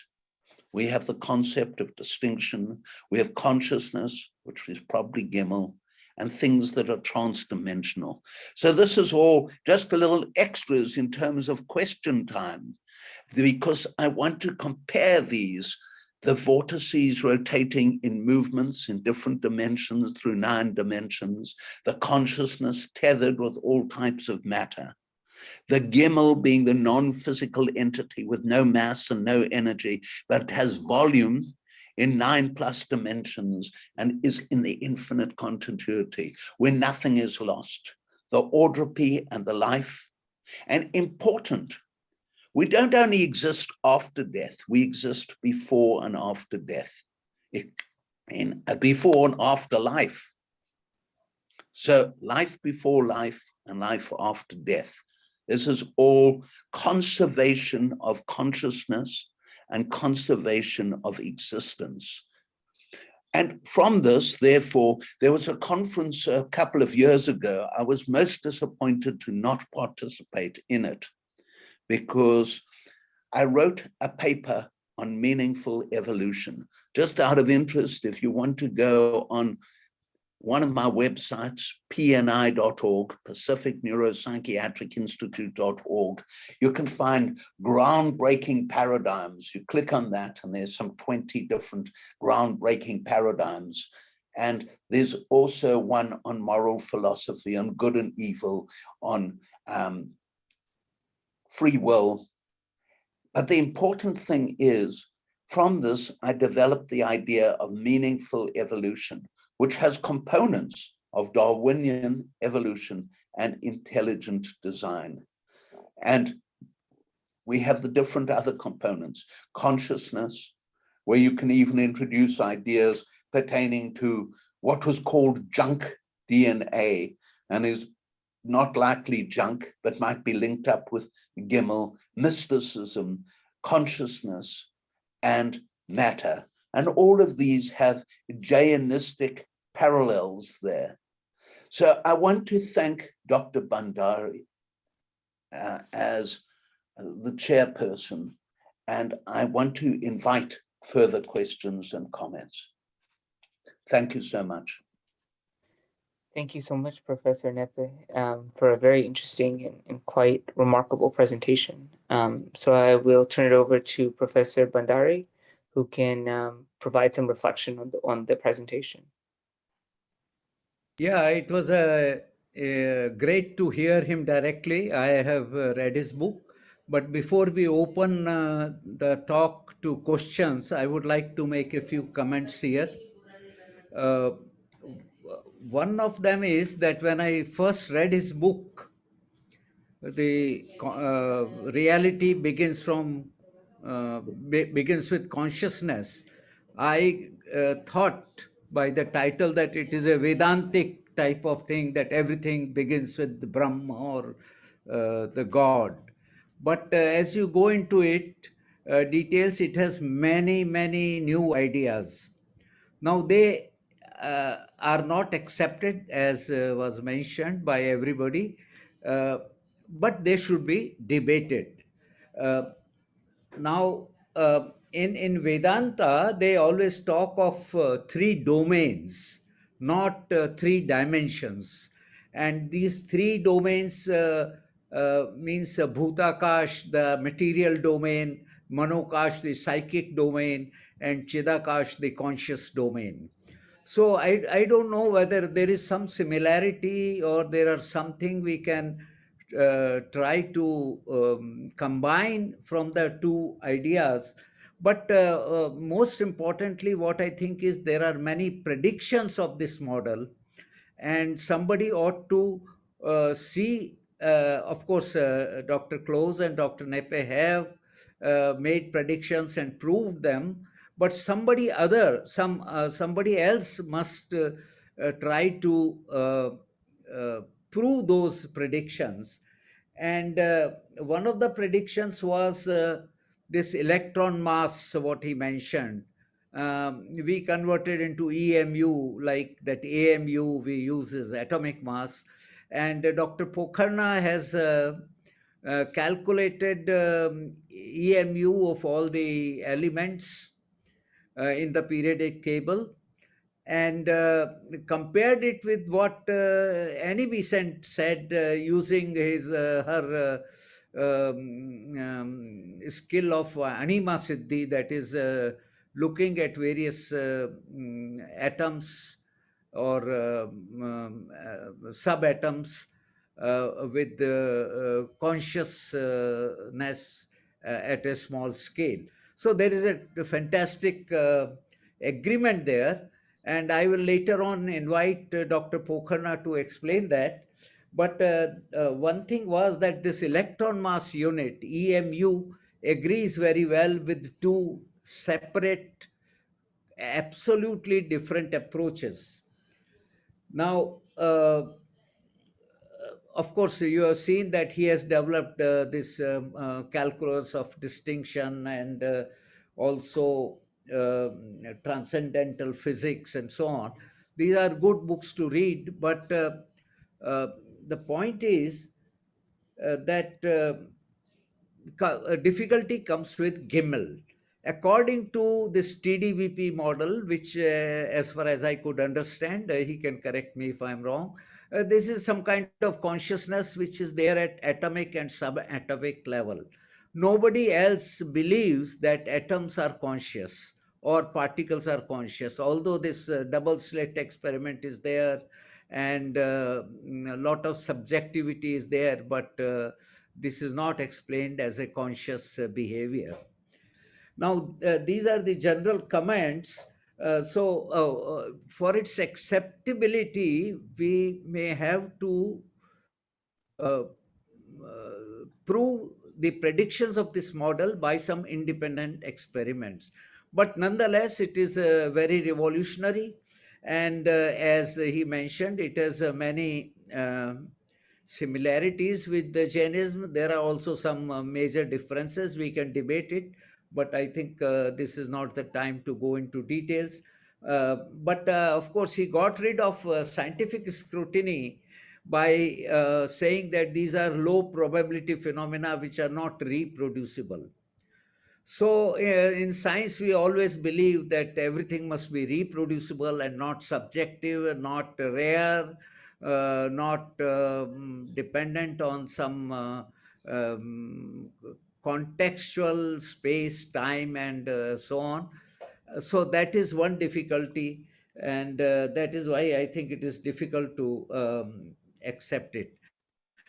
We have the concept of distinction. We have consciousness, which is probably Gimel, and things that are trans-dimensional. So this is all just a little extras in terms of question time, because I want to compare these, the vortices rotating in movements in different dimensions through 9 dimensions, the consciousness tethered with all types of matter, the Gimel being the non-physical entity with no mass and no energy, but has volume in 9+ dimensions and is in the infinite continuity where nothing is lost, the ordropy and the life. And important, we don't only exist after death, we exist before and after death, in before and after life. So life before life and life after death. This is all conservation of consciousness and conservation of existence. And from this, therefore, there was a conference a couple of years ago. I was most disappointed to not participate in it because I wrote a paper on meaningful evolution. Just out of interest, if you want to go on one of my websites, pni.org, Pacific Neuropsychiatric Institute.org, you can find groundbreaking paradigms. You click on that and there's some 20 different groundbreaking paradigms. And there's also one on moral philosophy, on good and evil, on free will. But the important thing is, from this, I developed the idea of meaningful evolution, which has components of Darwinian evolution and intelligent design. And we have the different other components, consciousness, where you can even introduce ideas pertaining to what was called junk DNA and is not likely junk, but might be linked up with Gimel, mysticism, consciousness, and matter. And all of these have Jainistic parallels there. So I want to thank Dr. Bandari as the chairperson, and I want to invite further questions and comments. Thank you so much. Thank you so much, Professor Nepe, for a very interesting and quite remarkable presentation. So I will turn it over to Professor Bandari, who can provide some reflection on the presentation. Yeah, it was great to hear him directly. I have read his book. But before we open the talk to questions, I would like to make a few comments here. One of them is that when I first read his book, the reality begins with consciousness. I thought by the title that it is a Vedantic type of thing, that everything begins with the Brahma or the God. But as you go into it, details, it has many, many new ideas. Now they are not accepted, as was mentioned by everybody, but they should be debated. Now, in Vedanta, they always talk of 3 domains, not 3 dimensions. And these 3 domains means Bhutakash, the material domain, Manokash, the psychic domain, and Chidakash, the conscious domain. So I don't know whether there is some similarity or there are something we can try to combine from the 2 ideas. But most importantly, what I think is there are many predictions of this model, and somebody ought to see, of course, Dr. Close and Dr. Nepe have made predictions and proved them, but somebody else must try to prove those predictions. And one of the predictions was this electron mass, what he mentioned. We converted into EMU, like that AMU we use as atomic mass. And Dr. Pokharna has calculated EMU of all the elements in the periodic table, and compared it with what Annie Besant said using her skill of Anima Siddhi, that is looking at various atoms or subatoms with consciousness at a small scale. So there is a fantastic agreement there, and I will later on invite Dr. Pokharna to explain that. But one thing was that this electron mass unit, EMU, agrees very well with two separate, absolutely different approaches. Now, of course, you have seen that he has developed this calculus of distinction, and also transcendental physics and so on. These are good books to read, but the point is that difficulty comes with Gimmel. According to this TDVP model, which as far as I could understand, he can correct me if I'm wrong, this is some kind of consciousness which is there at atomic and subatomic level. Nobody else believes that atoms are conscious or particles are conscious, although this double slit experiment is there, and a lot of subjectivity is there, but this is not explained as a conscious behavior. Now, these are the general comments. For its acceptability, we may have to prove the predictions of this model by some independent experiments. But nonetheless, it is very revolutionary. And as he mentioned, it has many similarities with the Jainism. There are also some major differences. We can debate it, but I think this is not the time to go into details. But of course, he got rid of scientific scrutiny by saying that these are low probability phenomena which are not reproducible. So in science, we always believe that everything must be reproducible and not subjective, not rare, not dependent on some contextual space, time, and so on. So that is one difficulty, and that is why I think it is difficult to accept it.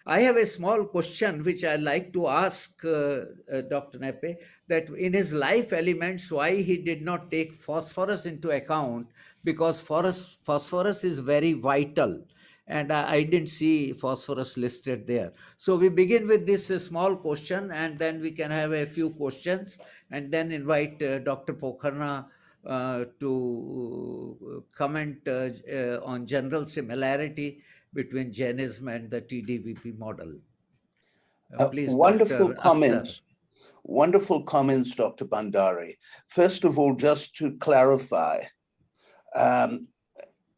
I have a small question which I like to ask Dr. Nepe, that in his life elements, why he did not take phosphorus into account, because phosphorus is very vital, and I didn't see phosphorus listed there. So we begin with this small question, and then we can have a few questions, and then invite Dr. Pokharna to comment on general similarity between Jainism and the TDVP model. Please, Wonderful Dr. comments. Akhtar. Wonderful comments, Dr. Bhandari. First of all, just to clarify,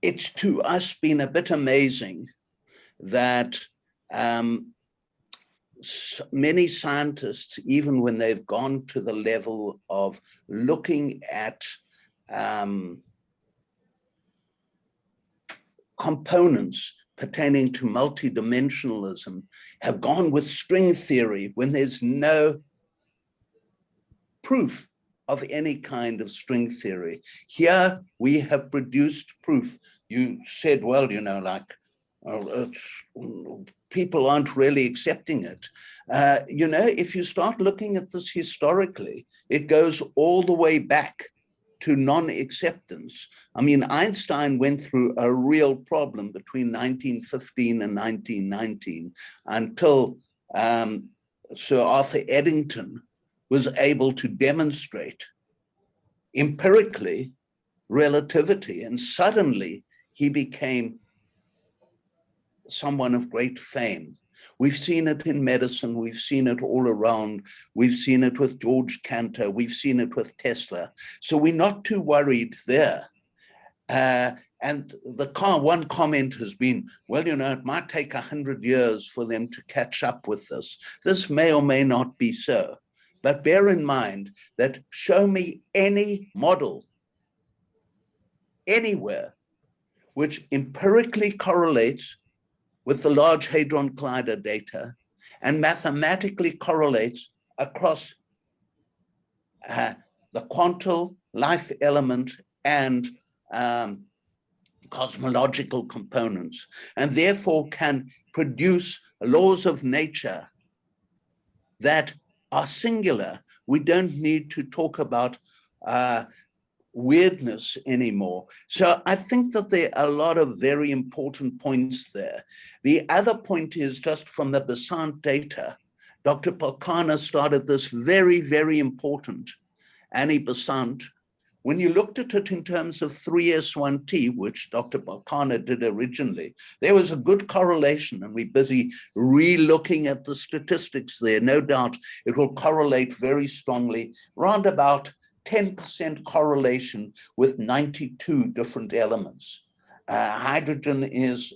it's to us been a bit amazing that many scientists, even when they've gone to the level of looking at components pertaining to multidimensionalism, have gone with string theory when there's no proof of any kind of string theory. Here we have produced proof. You said, well, you know, like people aren't really accepting it. You know, if you start looking at this historically, it goes all the way back to non-acceptance. I mean, Einstein went through a real problem between 1915 and 1919 until Sir Arthur Eddington was able to demonstrate empirically relativity, and suddenly he became someone of great fame. We've seen it in medicine, we've seen it all around, we've seen it with George Cantor, we've seen it with Tesla. So we're not too worried there. And the one comment has been, well, you know, it might take 100 years for them to catch up with this. This may or may not be so. But bear in mind that show me any model anywhere which empirically correlates with the Large Hadron Collider data and mathematically correlates across the quantal, life element, and cosmological components, and therefore can produce laws of nature that are singular. We don't need to talk about weirdness anymore. So I think that there are a lot of very important points there. The other point is just from the Besant data. Dr. Palkana started this very, very important, Annie Besant. When you looked at it in terms of 3S1T, which Dr. Palkana did originally, there was a good correlation, and we're busy re-looking at the statistics there. No doubt it will correlate very strongly, round about 10% correlation with 92 different elements. Hydrogen is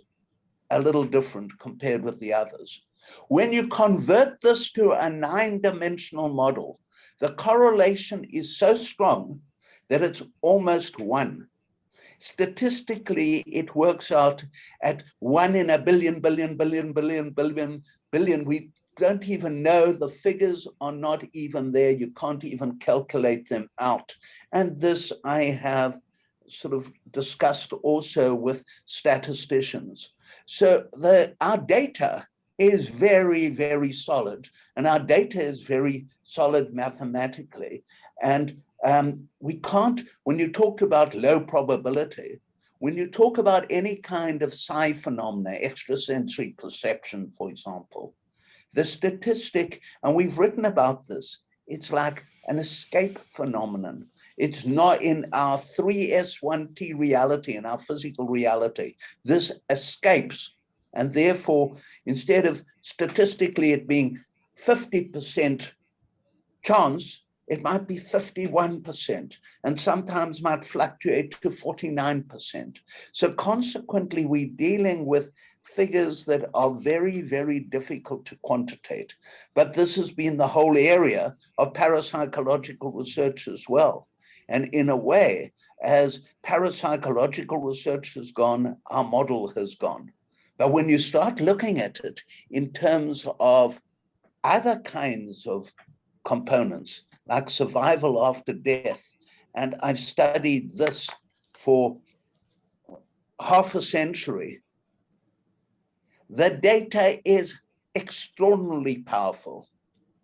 a little different compared with the others. When you convert this to a 9-dimensional model, the correlation is so strong that it's almost 1. Statistically, it works out at 1 in a billion. We don't even know. The figures are not even there. You can't even calculate them out. And this I have sort of discussed also with statisticians. So our data is very, very solid, and our data is very solid mathematically. And we can't, when you talked about low probability, when you talk about any kind of psi phenomena, extrasensory perception, for example, the statistic, and we've written about this, it's like an escape phenomenon. It's not in our 3S1T reality, in our physical reality. This escapes, and therefore, instead of statistically it being 50% chance, it might be 51%, and sometimes might fluctuate to 49%. So consequently, we're dealing with figures that are very, very difficult to quantitate. But this has been the whole area of parapsychological research as well. And in a way, as parapsychological research has gone, our model has gone. But when you start looking at it in terms of other kinds of components, like survival after death, and I've studied this for half a century, the data is extraordinarily powerful,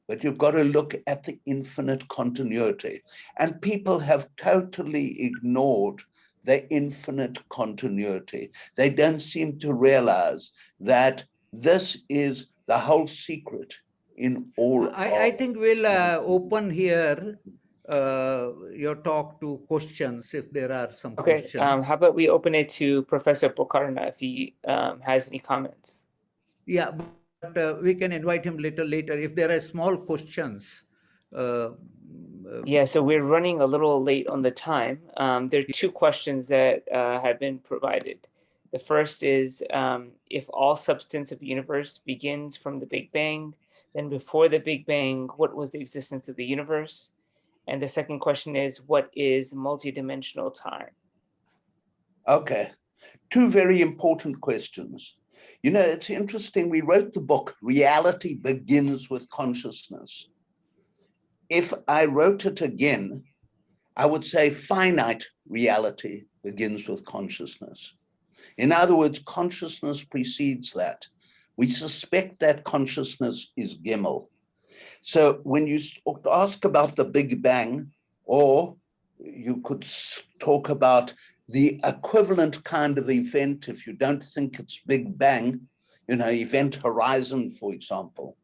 but you've got to look at the infinite continuity. And people have totally ignored the infinite continuity. They don't seem to realize that this is the whole secret in all. I think we'll open here your talk to questions if there are some questions. How about we open it to Professor Pokarna if he has any comments? Yeah, but we can invite him little later if there are small questions. Yeah, so we're running a little late on the time. There are 2 questions that have been provided. The first is, if all substance of the universe begins from the Big Bang, then before the Big Bang, what was the existence of the universe? And the second question is, what is multidimensional time? Okay, 2 very important questions. You know, it's interesting, we wrote the book, Reality Begins with Consciousness. If I wrote it again, I would say finite reality begins with consciousness. In other words, consciousness precedes that. We suspect that consciousness is Gimel. So when you ask about the Big Bang, or you could talk about the equivalent kind of event, if you don't think it's Big Bang, you know, event horizon, for example,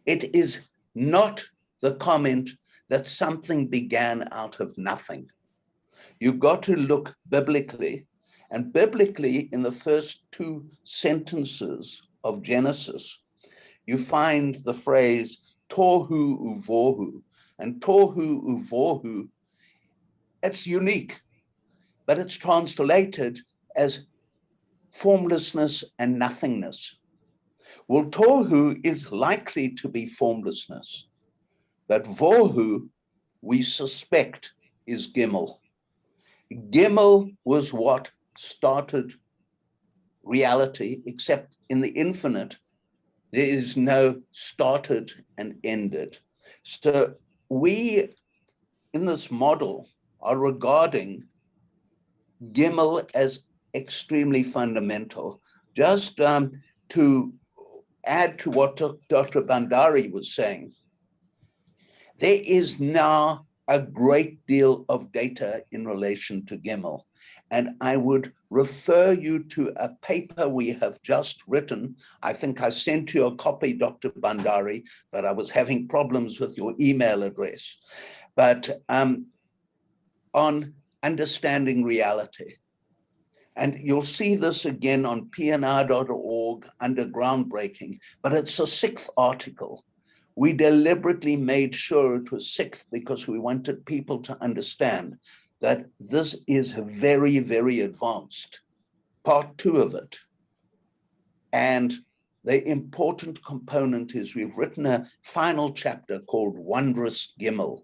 it is not the comment that something began out of nothing. You've got to look biblically, and biblically, in the first two sentences of Genesis, you find the phrase tohu uvohu, and tohu uvohu, it's unique, but it's translated as formlessness and nothingness. Well, tohu is likely to be formlessness, but vohu, we suspect, is Gimel. Gimel was what started reality, except in the infinite, there is no started and ended. So we, in this model, are regarding Gimel as extremely fundamental. Just to add to what Dr. Bandari was saying, there is now a great deal of data in relation to Gimel. And I would refer you to a paper we have just written. I think I sent you a copy, Dr. Bandari, but I was having problems with your email address. But on understanding reality. And you'll see this again on pnr.org under groundbreaking, but it's a 6th article. We deliberately made sure it was 6th because we wanted people to understand that this is very, very advanced, part 2 of it. And the important component is we've written a final chapter called Wondrous Gimel.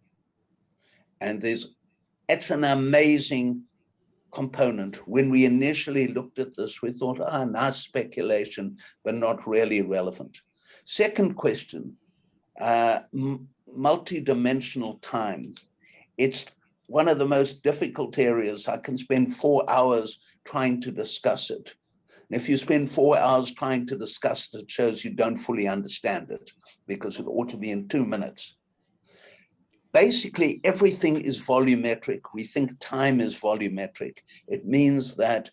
And it's an amazing component. When we initially looked at this, we thought, nice speculation, but not really relevant. Second question, multidimensional time. It's one of the most difficult areas. I can spend 4 hours trying to discuss it. And if you spend 4 hours trying to discuss it, it shows you don't fully understand it, because it ought to be in 2 minutes. Basically, everything is volumetric. We think time is volumetric. It means that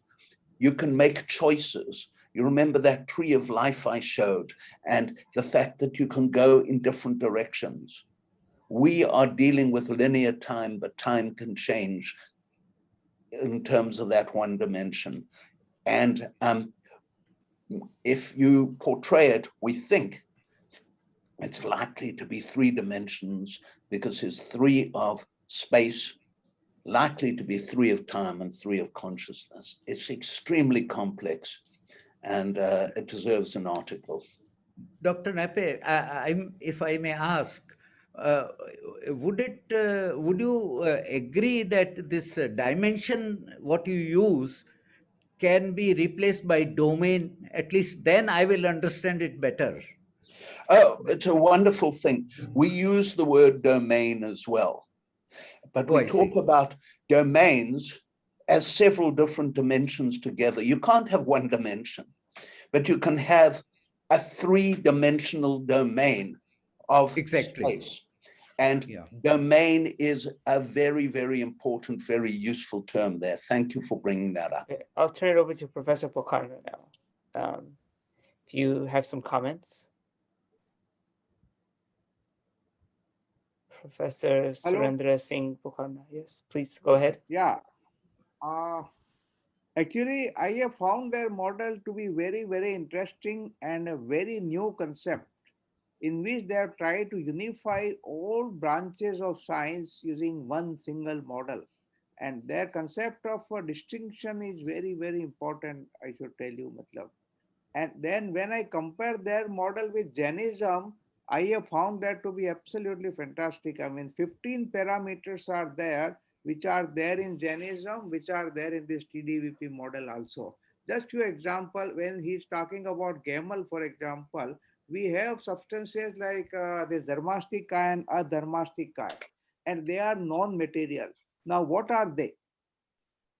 you can make choices. You remember that tree of life I showed, and the fact that you can go in different directions. We are dealing with linear time, but time can change in terms of that one dimension. And if you portray it, we think it's likely to be 3 dimensions, because it's 3 of space, likely to be 3 of time, and 3 of consciousness. It's extremely complex, and it deserves an article. Dr. Nape, if I may ask, would you agree that this dimension, what you use, can be replaced by domain? At least then I will understand it better. Oh, it's a wonderful thing. We use the word domain as well, but we talk about domains as several different dimensions together. You can't have one dimension, but you can have a 3-dimensional domain of space. And domain is a very, very important, very useful term there. Thank you for bringing that up. Okay, I'll turn it over to Professor Pokharna now. If you have some comments. Professor Surendra Singh Pokharna, yes, please go ahead. Yeah. Actually, I have found their model to be very, very interesting and a very new concept, in which they have tried to unify all branches of science using one single model. And their concept of a distinction is very, very important, I should tell you, Matlab. And then when I compare their model with Jainism, I have found that to be absolutely fantastic. I mean, 15 parameters are there, which are there in Jainism, which are there in this TDVP model also. Just few example, when he's talking about Gamal, for example, we have substances like the Dharmastika and Adharmastika, and they are non-material. Now, what are they?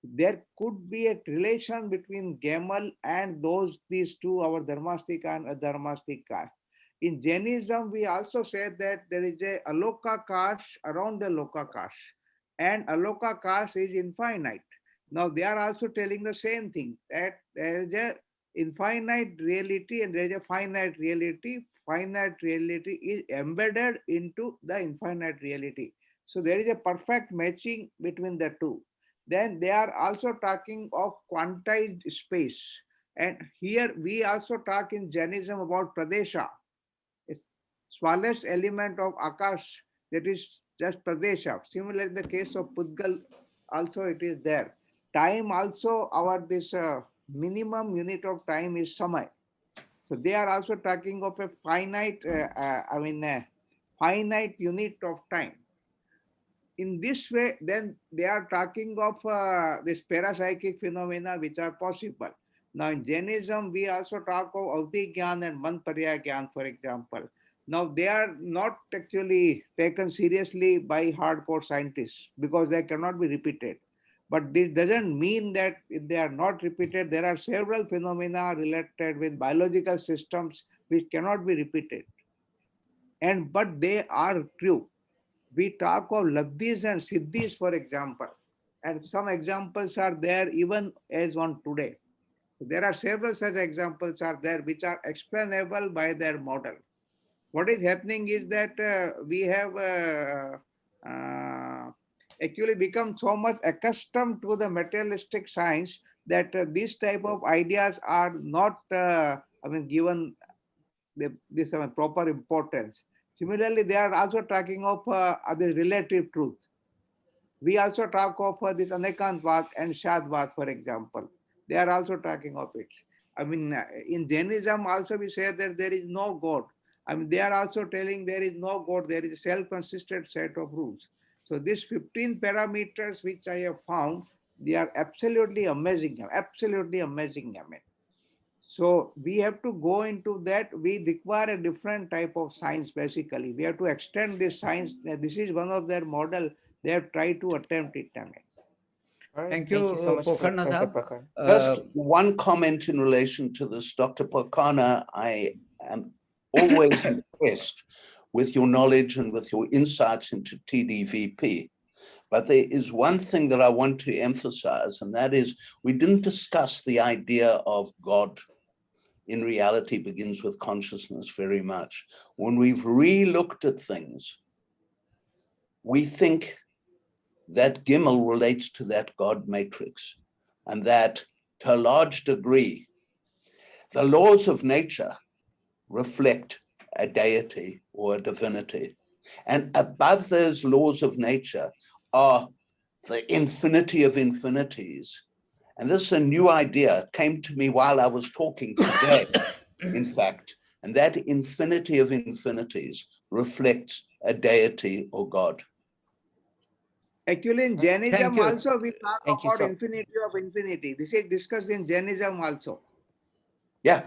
There could be a relation between Gamal and these two, our Dharmastika and Adharmastika. In Jainism, we also said that there is a Alokakash around the Lokakash, and Alokakash is infinite. Now they are also telling the same thing, that there is a infinite reality and there is a finite reality. Finite reality is embedded into the infinite reality. So there is a perfect matching between the two. Then they are also talking of quantized space. And here we also talk in Jainism about Pradesha, a smallest element of Akash, that is just Pradesha. Similarly, in the case of Pudgal, also it is there. Time also, our this minimum unit of time is Samay. So they are also talking of a finite, finite unit of time. In this way, then they are talking of this parapsychic phenomena which are possible. Now in Jainism, we also talk of Avdi Gyan and Manparya Gyan, for example. Now they are not actually taken seriously by hardcore scientists because they cannot be repeated. But this doesn't mean that if they are not repeated, there are several phenomena related with biological systems which cannot be repeated. But they are true. We talk of Labdhis and Siddhis, for example, and some examples are there even as on today. There are several such examples are there which are explainable by their model. What is happening is that we have actually become so much accustomed to the materialistic science that these type of ideas are not, given this proper importance. Similarly, they are also talking of the relative truth. We also talk of this Anekantvad and Shadvad, for example. They are also talking of it. In Jainism also we say that there is no God. They are also telling there is no God, there is a self-consistent set of rules. So these 15 parameters which I have found, they are absolutely amazing, absolutely amazing. So we have to go into that. We require a different type of science, basically. We have to extend this science. This is one of their model. They have tried to attempt it. All right. Thank Thank you so you, much, Pokhana Professor Sahab. Prakar. Just one comment in relation to this, Dr. Polkana. I am always impressed with your knowledge and with your insights into TDVP. But there is one thing that I want to emphasize, and that is we didn't discuss the idea of God in reality begins with consciousness very much. When we've re-looked at things, we think that Gimel relates to that God matrix, and that to a large degree, the laws of nature reflect a deity or a divinity. And above those laws of nature are the infinity of infinities. And this is a new idea, came to me while I was talking today, in fact, and that infinity of infinities reflects a deity or God. Actually, in Thank Jainism you. also, we talk Thank you about so. infinity of infinity. This is discussed in Jainism also. Yeah.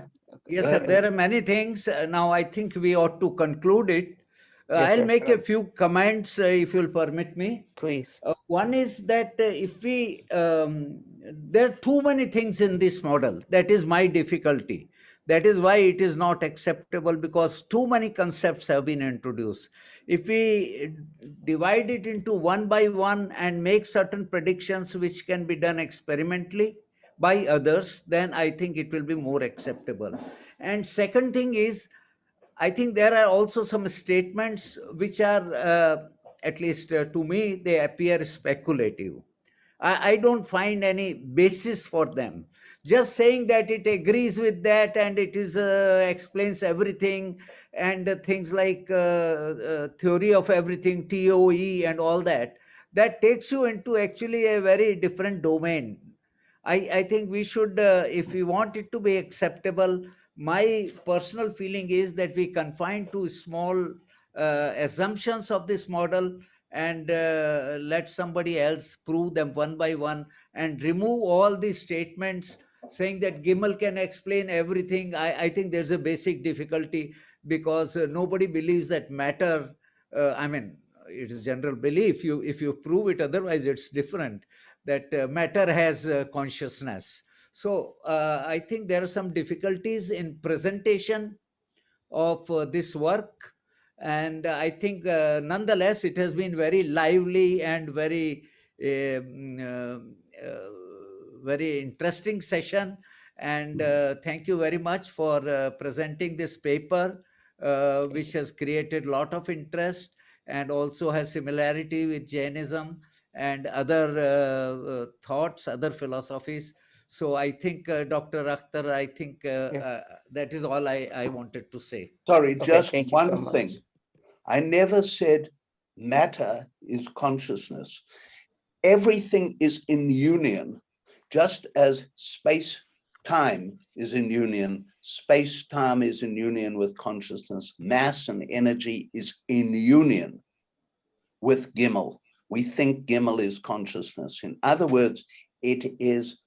Yes, sir. There are many things. Now, I think we ought to conclude it. Yes, I'll sir. make a few comments, if you'll permit me. Please. One is that if we, there are too many things in this model. That is my difficulty. That is why it is not acceptable, because too many concepts have been introduced. If we divide it into one by one and make certain predictions which can be done experimentally by others, then I think it will be more acceptable. And second thing is, I think there are also some statements which are, at least to me, they appear speculative. I don't find any basis for them. Just saying that it agrees with that and it is explains everything, and things like theory of everything, TOE and all that, that takes you into actually a very different domain. I think we should, if we want it to be acceptable, my personal feeling is that we confine to small assumptions of this model, and let somebody else prove them one by one, and remove all these statements saying that Gimel can explain everything. I think there's a basic difficulty, because nobody believes that matter, it is general belief. If you prove it otherwise, it's different, that matter has consciousness. So I think there are some difficulties in presentation of this work, and I think nonetheless it has been very lively and very interesting session. And thank you very much for presenting this paper, which has created a lot of interest. and also has similarity with Jainism and other thoughts, other philosophies. So I think, Dr. Akhtar, I think Yes. that is all I wanted to say. Sorry, Okay, just thank you so one much. thing. I never said matter is consciousness. Everything is in union, just as space-time is in union. Space-time is in union with consciousness. Mass and energy is in union with Gimel. We think Gimel is consciousness. In other words, it is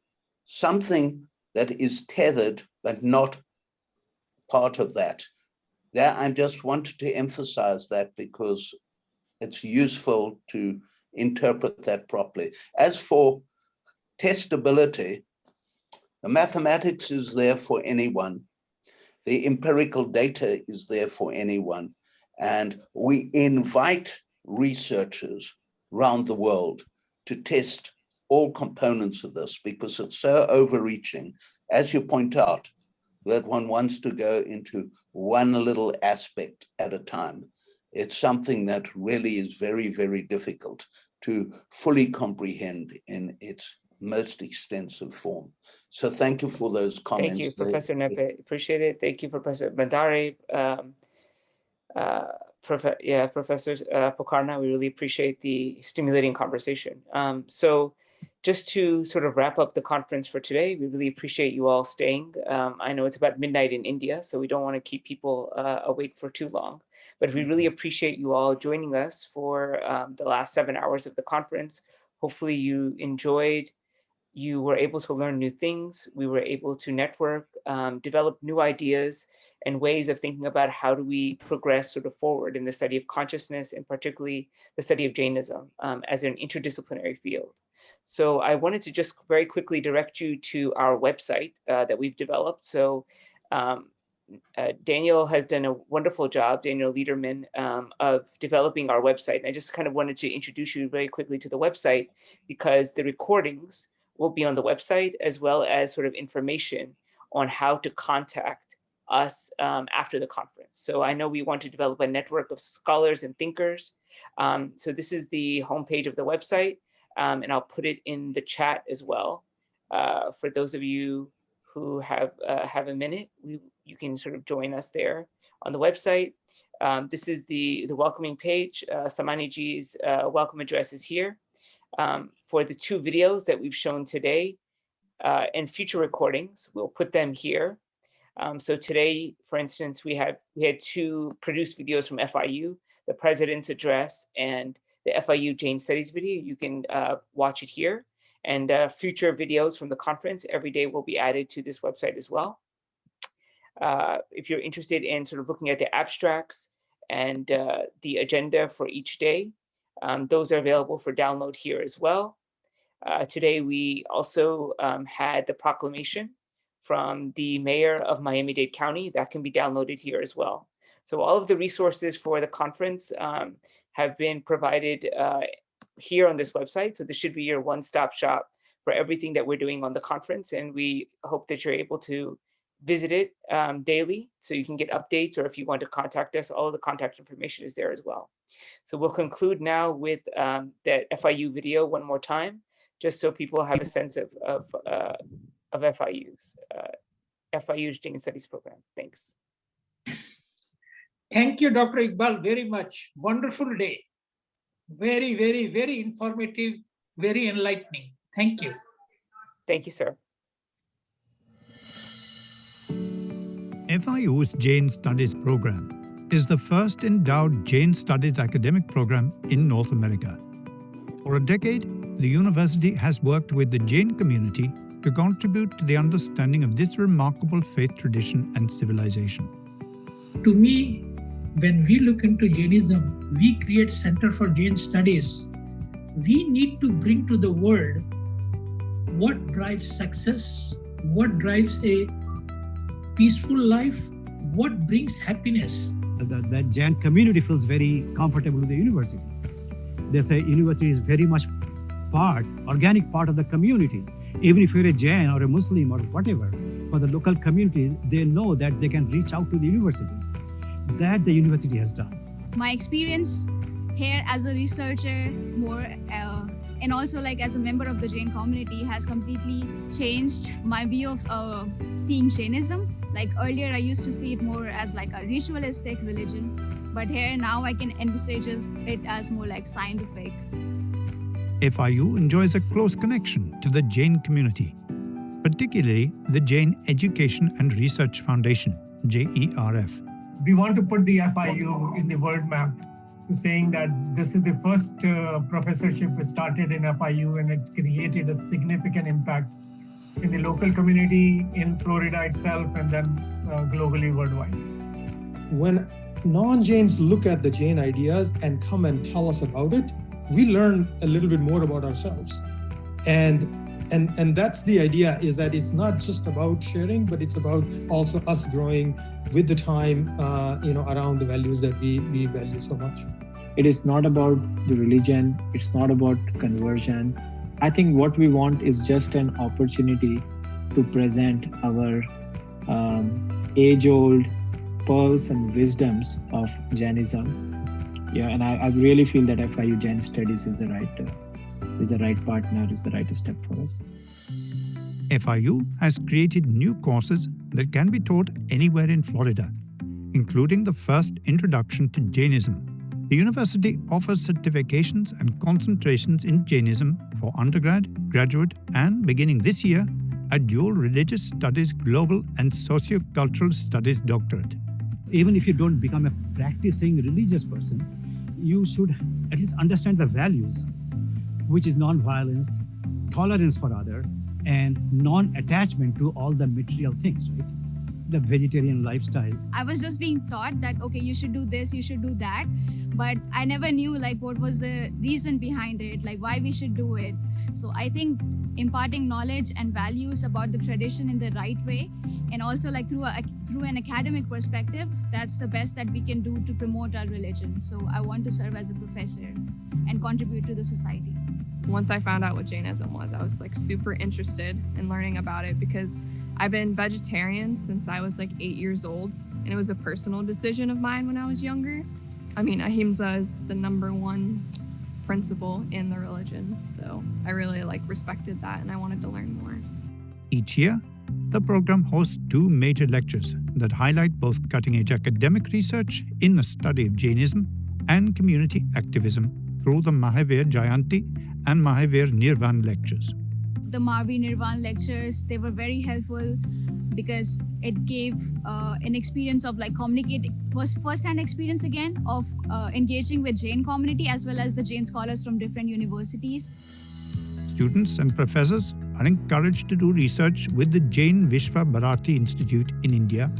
something that is tethered, but not part of that. There, I just wanted to emphasize that because it's useful to interpret that properly. As for testability, the mathematics is there for anyone. The empirical data is there for anyone. And we invite researchers around the world to test all components of this because it's so overreaching, as you point out, that one wants to go into one little aspect at a time. It's something that really is very, very difficult to fully comprehend in its most extensive form. So thank you for those comments. Thank you, Professor Nepe. Appreciate it. Thank you for Professor Bandari. Professor Pokarna, we really appreciate the stimulating conversation. So just to sort of wrap up the conference for today, we really appreciate you all staying. I know it's about midnight in India, so we don't want to keep people awake for too long, but we really appreciate you all joining us for the last 7 hours of the conference. Hopefully you enjoyed. You were able to learn new things. We were able to network, develop new ideas and ways of thinking about how do we progress sort of forward in the study of consciousness, and particularly the study of Jainism as an interdisciplinary field. So I wanted to just very quickly direct you to our website that we've developed. So Daniel has done a wonderful job, Daniel Liederman, of developing our website. And I just kind of wanted to introduce you very quickly to the website because the recordings will be on the website, as well as sort of information on how to contact us after the conference. So I know we want to develop a network of scholars and thinkers. So this is the homepage of the website, and I'll put it in the chat as well. For those of you who have a minute, you can sort of join us there on the website. This is the welcoming page. Samaniji's welcome address is here. For the 2 videos that we've shown today and future recordings, we'll put them here. So today, for instance, we had 2 produced videos from FIU, the President's Address and the FIU Jain Studies video. You can watch it here. And future videos from the conference every day will be added to this website as well. If you're interested in sort of looking at the abstracts and the agenda for each day, those are available for download here as well. Today, we also had the proclamation from the mayor of Miami-Dade County that can be downloaded here as well. So all of the resources for the conference have been provided here on this website. So this should be your one-stop shop for everything that we're doing on the conference. And we hope that you're able to visit it daily so you can get updates, or if you want to contact us, all of the contact information is there as well. So we'll conclude now with that FIU video one more time, just so people have a sense of FIU's Jain Studies program. Thanks. Thank you, Dr. Iqbal, very much. Wonderful day. Very, very, very informative, very enlightening. Thank you. Thank you, sir. FIU's Jain Studies program is the first endowed Jain Studies academic program in North America. For a decade, the university has worked with the Jain community to contribute to the understanding of this remarkable faith tradition and civilization. To me, when we look into Jainism, we create Center for Jain Studies. We need to bring to the world what drives success, what drives a peaceful life, what brings happiness. The Jain community feels very comfortable with the university. They say university is very much organic part of the community. Even if you're a Jain or a Muslim or whatever, for the local community, they know that they can reach out to the university. That the university has done. My experience here as a researcher more and also like as a member of the Jain community has completely changed my view of seeing Jainism. Like earlier I used to see it more as like a ritualistic religion, but here now I can envisage it as more like scientific. FIU enjoys a close connection to the Jain community, particularly the Jain Education and Research Foundation, JERF. We want to put the FIU in the world map, saying that this is the first professorship started in FIU and it created a significant impact in the local community, in Florida itself, and then globally worldwide. When non-Jains look at the Jain ideas and come and tell us about it, we learn a little bit more about ourselves. And that's the idea, is that it's not just about sharing, but it's about also us growing with the time, around the values that we value so much. It is not about the religion. It's not about conversion. I think what we want is just an opportunity to present our age-old pearls and wisdoms of Jainism. Yeah, and I really feel that FIU Jain Studies is the right partner, is the right step for us. FIU has created new courses that can be taught anywhere in Florida, including the first introduction to Jainism. The university offers certifications and concentrations in Jainism for undergrad, graduate, and beginning this year, a dual religious studies global and socio-cultural studies doctorate. Even if you don't become a practicing religious person, you should at least understand the values, which is non-violence, tolerance for other, and non-attachment to all the material things, right? The vegetarian lifestyle. I was just being taught that, okay, you should do this, you should do that, but I never knew like what was the reason behind it, like why we should do it. So I think imparting knowledge and values about the tradition in the right way, and also like through an academic perspective, that's the best that we can do to promote our religion. So I want to serve as a professor and contribute to the society. Once I found out what Jainism was, I was like super interested in learning about it because I've been vegetarian since I was like 8 years old, and it was a personal decision of mine when I was younger. I mean, ahimsa is the #1 principle in the religion, so I really respected that and I wanted to learn more. Each year, the program hosts 2 major lectures that highlight both cutting-edge academic research in the study of Jainism and community activism through the Mahavir Jayanti and Mahavir Nirvan lectures. The Mahavir Nirvan lectures, they were very helpful because it gave an experience of communicating, first-hand experience again of engaging with Jain community as well as the Jain scholars from different universities. Students and professors are encouraged to do research with the Jain Vishva Bharati Institute in India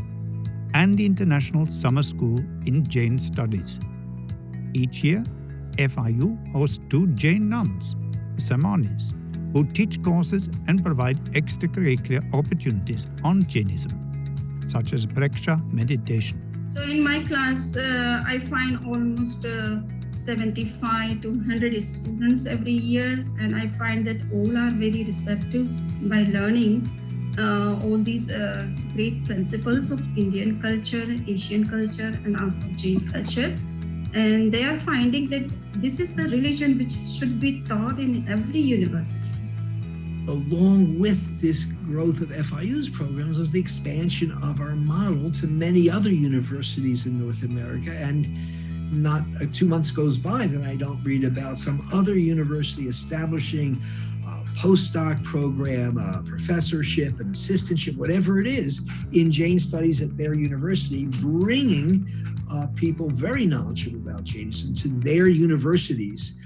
and the International Summer School in Jain Studies. Each year, FIU hosts 2 Jain nuns, Samanis, who teach courses and provide extracurricular opportunities on Jainism, such as Preksha meditation. So in my class, I find almost 75 to 100 students every year, and I find that all are very receptive by learning all these great principles of Indian culture, Asian culture, and also Jain culture. And they are finding that this is the religion which should be taught in every university. Along with this growth of FIU's programs was the expansion of our model to many other universities in North America. And not 2 months goes by that I don't read about some other university establishing a postdoc program, a professorship, an assistantship, whatever it is, in Jain studies at their university, bringing people very knowledgeable about Jainism to their universities.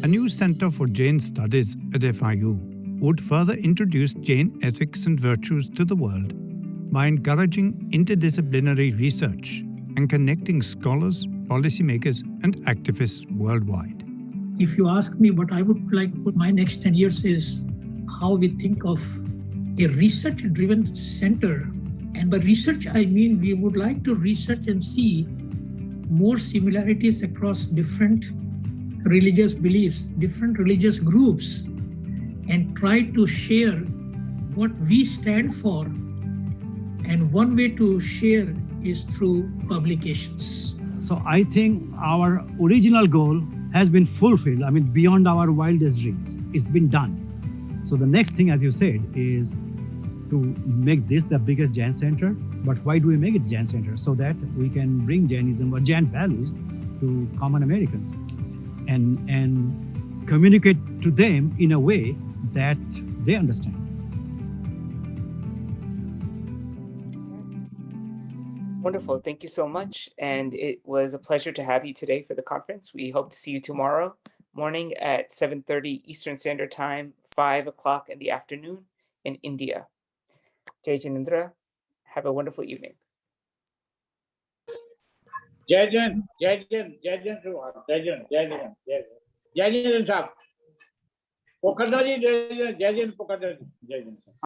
A new Center for Jain Studies at FIU would further introduce Jain ethics and virtues to the world by encouraging interdisciplinary research and connecting scholars, policymakers, and activists worldwide. If you ask me what I would like for my next 10 years is how we think of a research-driven center. And by research, I mean we would like to research and see more similarities across different religious beliefs, different religious groups, and try to share what we stand for. And one way to share is through publications. So I think our original goal has been fulfilled. I mean, beyond our wildest dreams, it's been done. So the next thing, as you said, is to make this the biggest Jain center. But why do we make it Jain center? So that we can bring Jainism or Jain values to common Americans and communicate to them in a way that they understand. Wonderful. Thank you so much. And it was a pleasure to have you today for the conference. We hope to see you tomorrow morning at 7:30 Eastern Standard Time, 5 o'clock in the afternoon in India. Jai Jinendra, have a wonderful evening. Jai Jain, Jai Jain, Jai Jain, Jai Jain, Jai Jain, Jai Jain, Jai Jain, Jai Jain, Jai Jain, Jai Jain, Jai Jain, Jai Jain.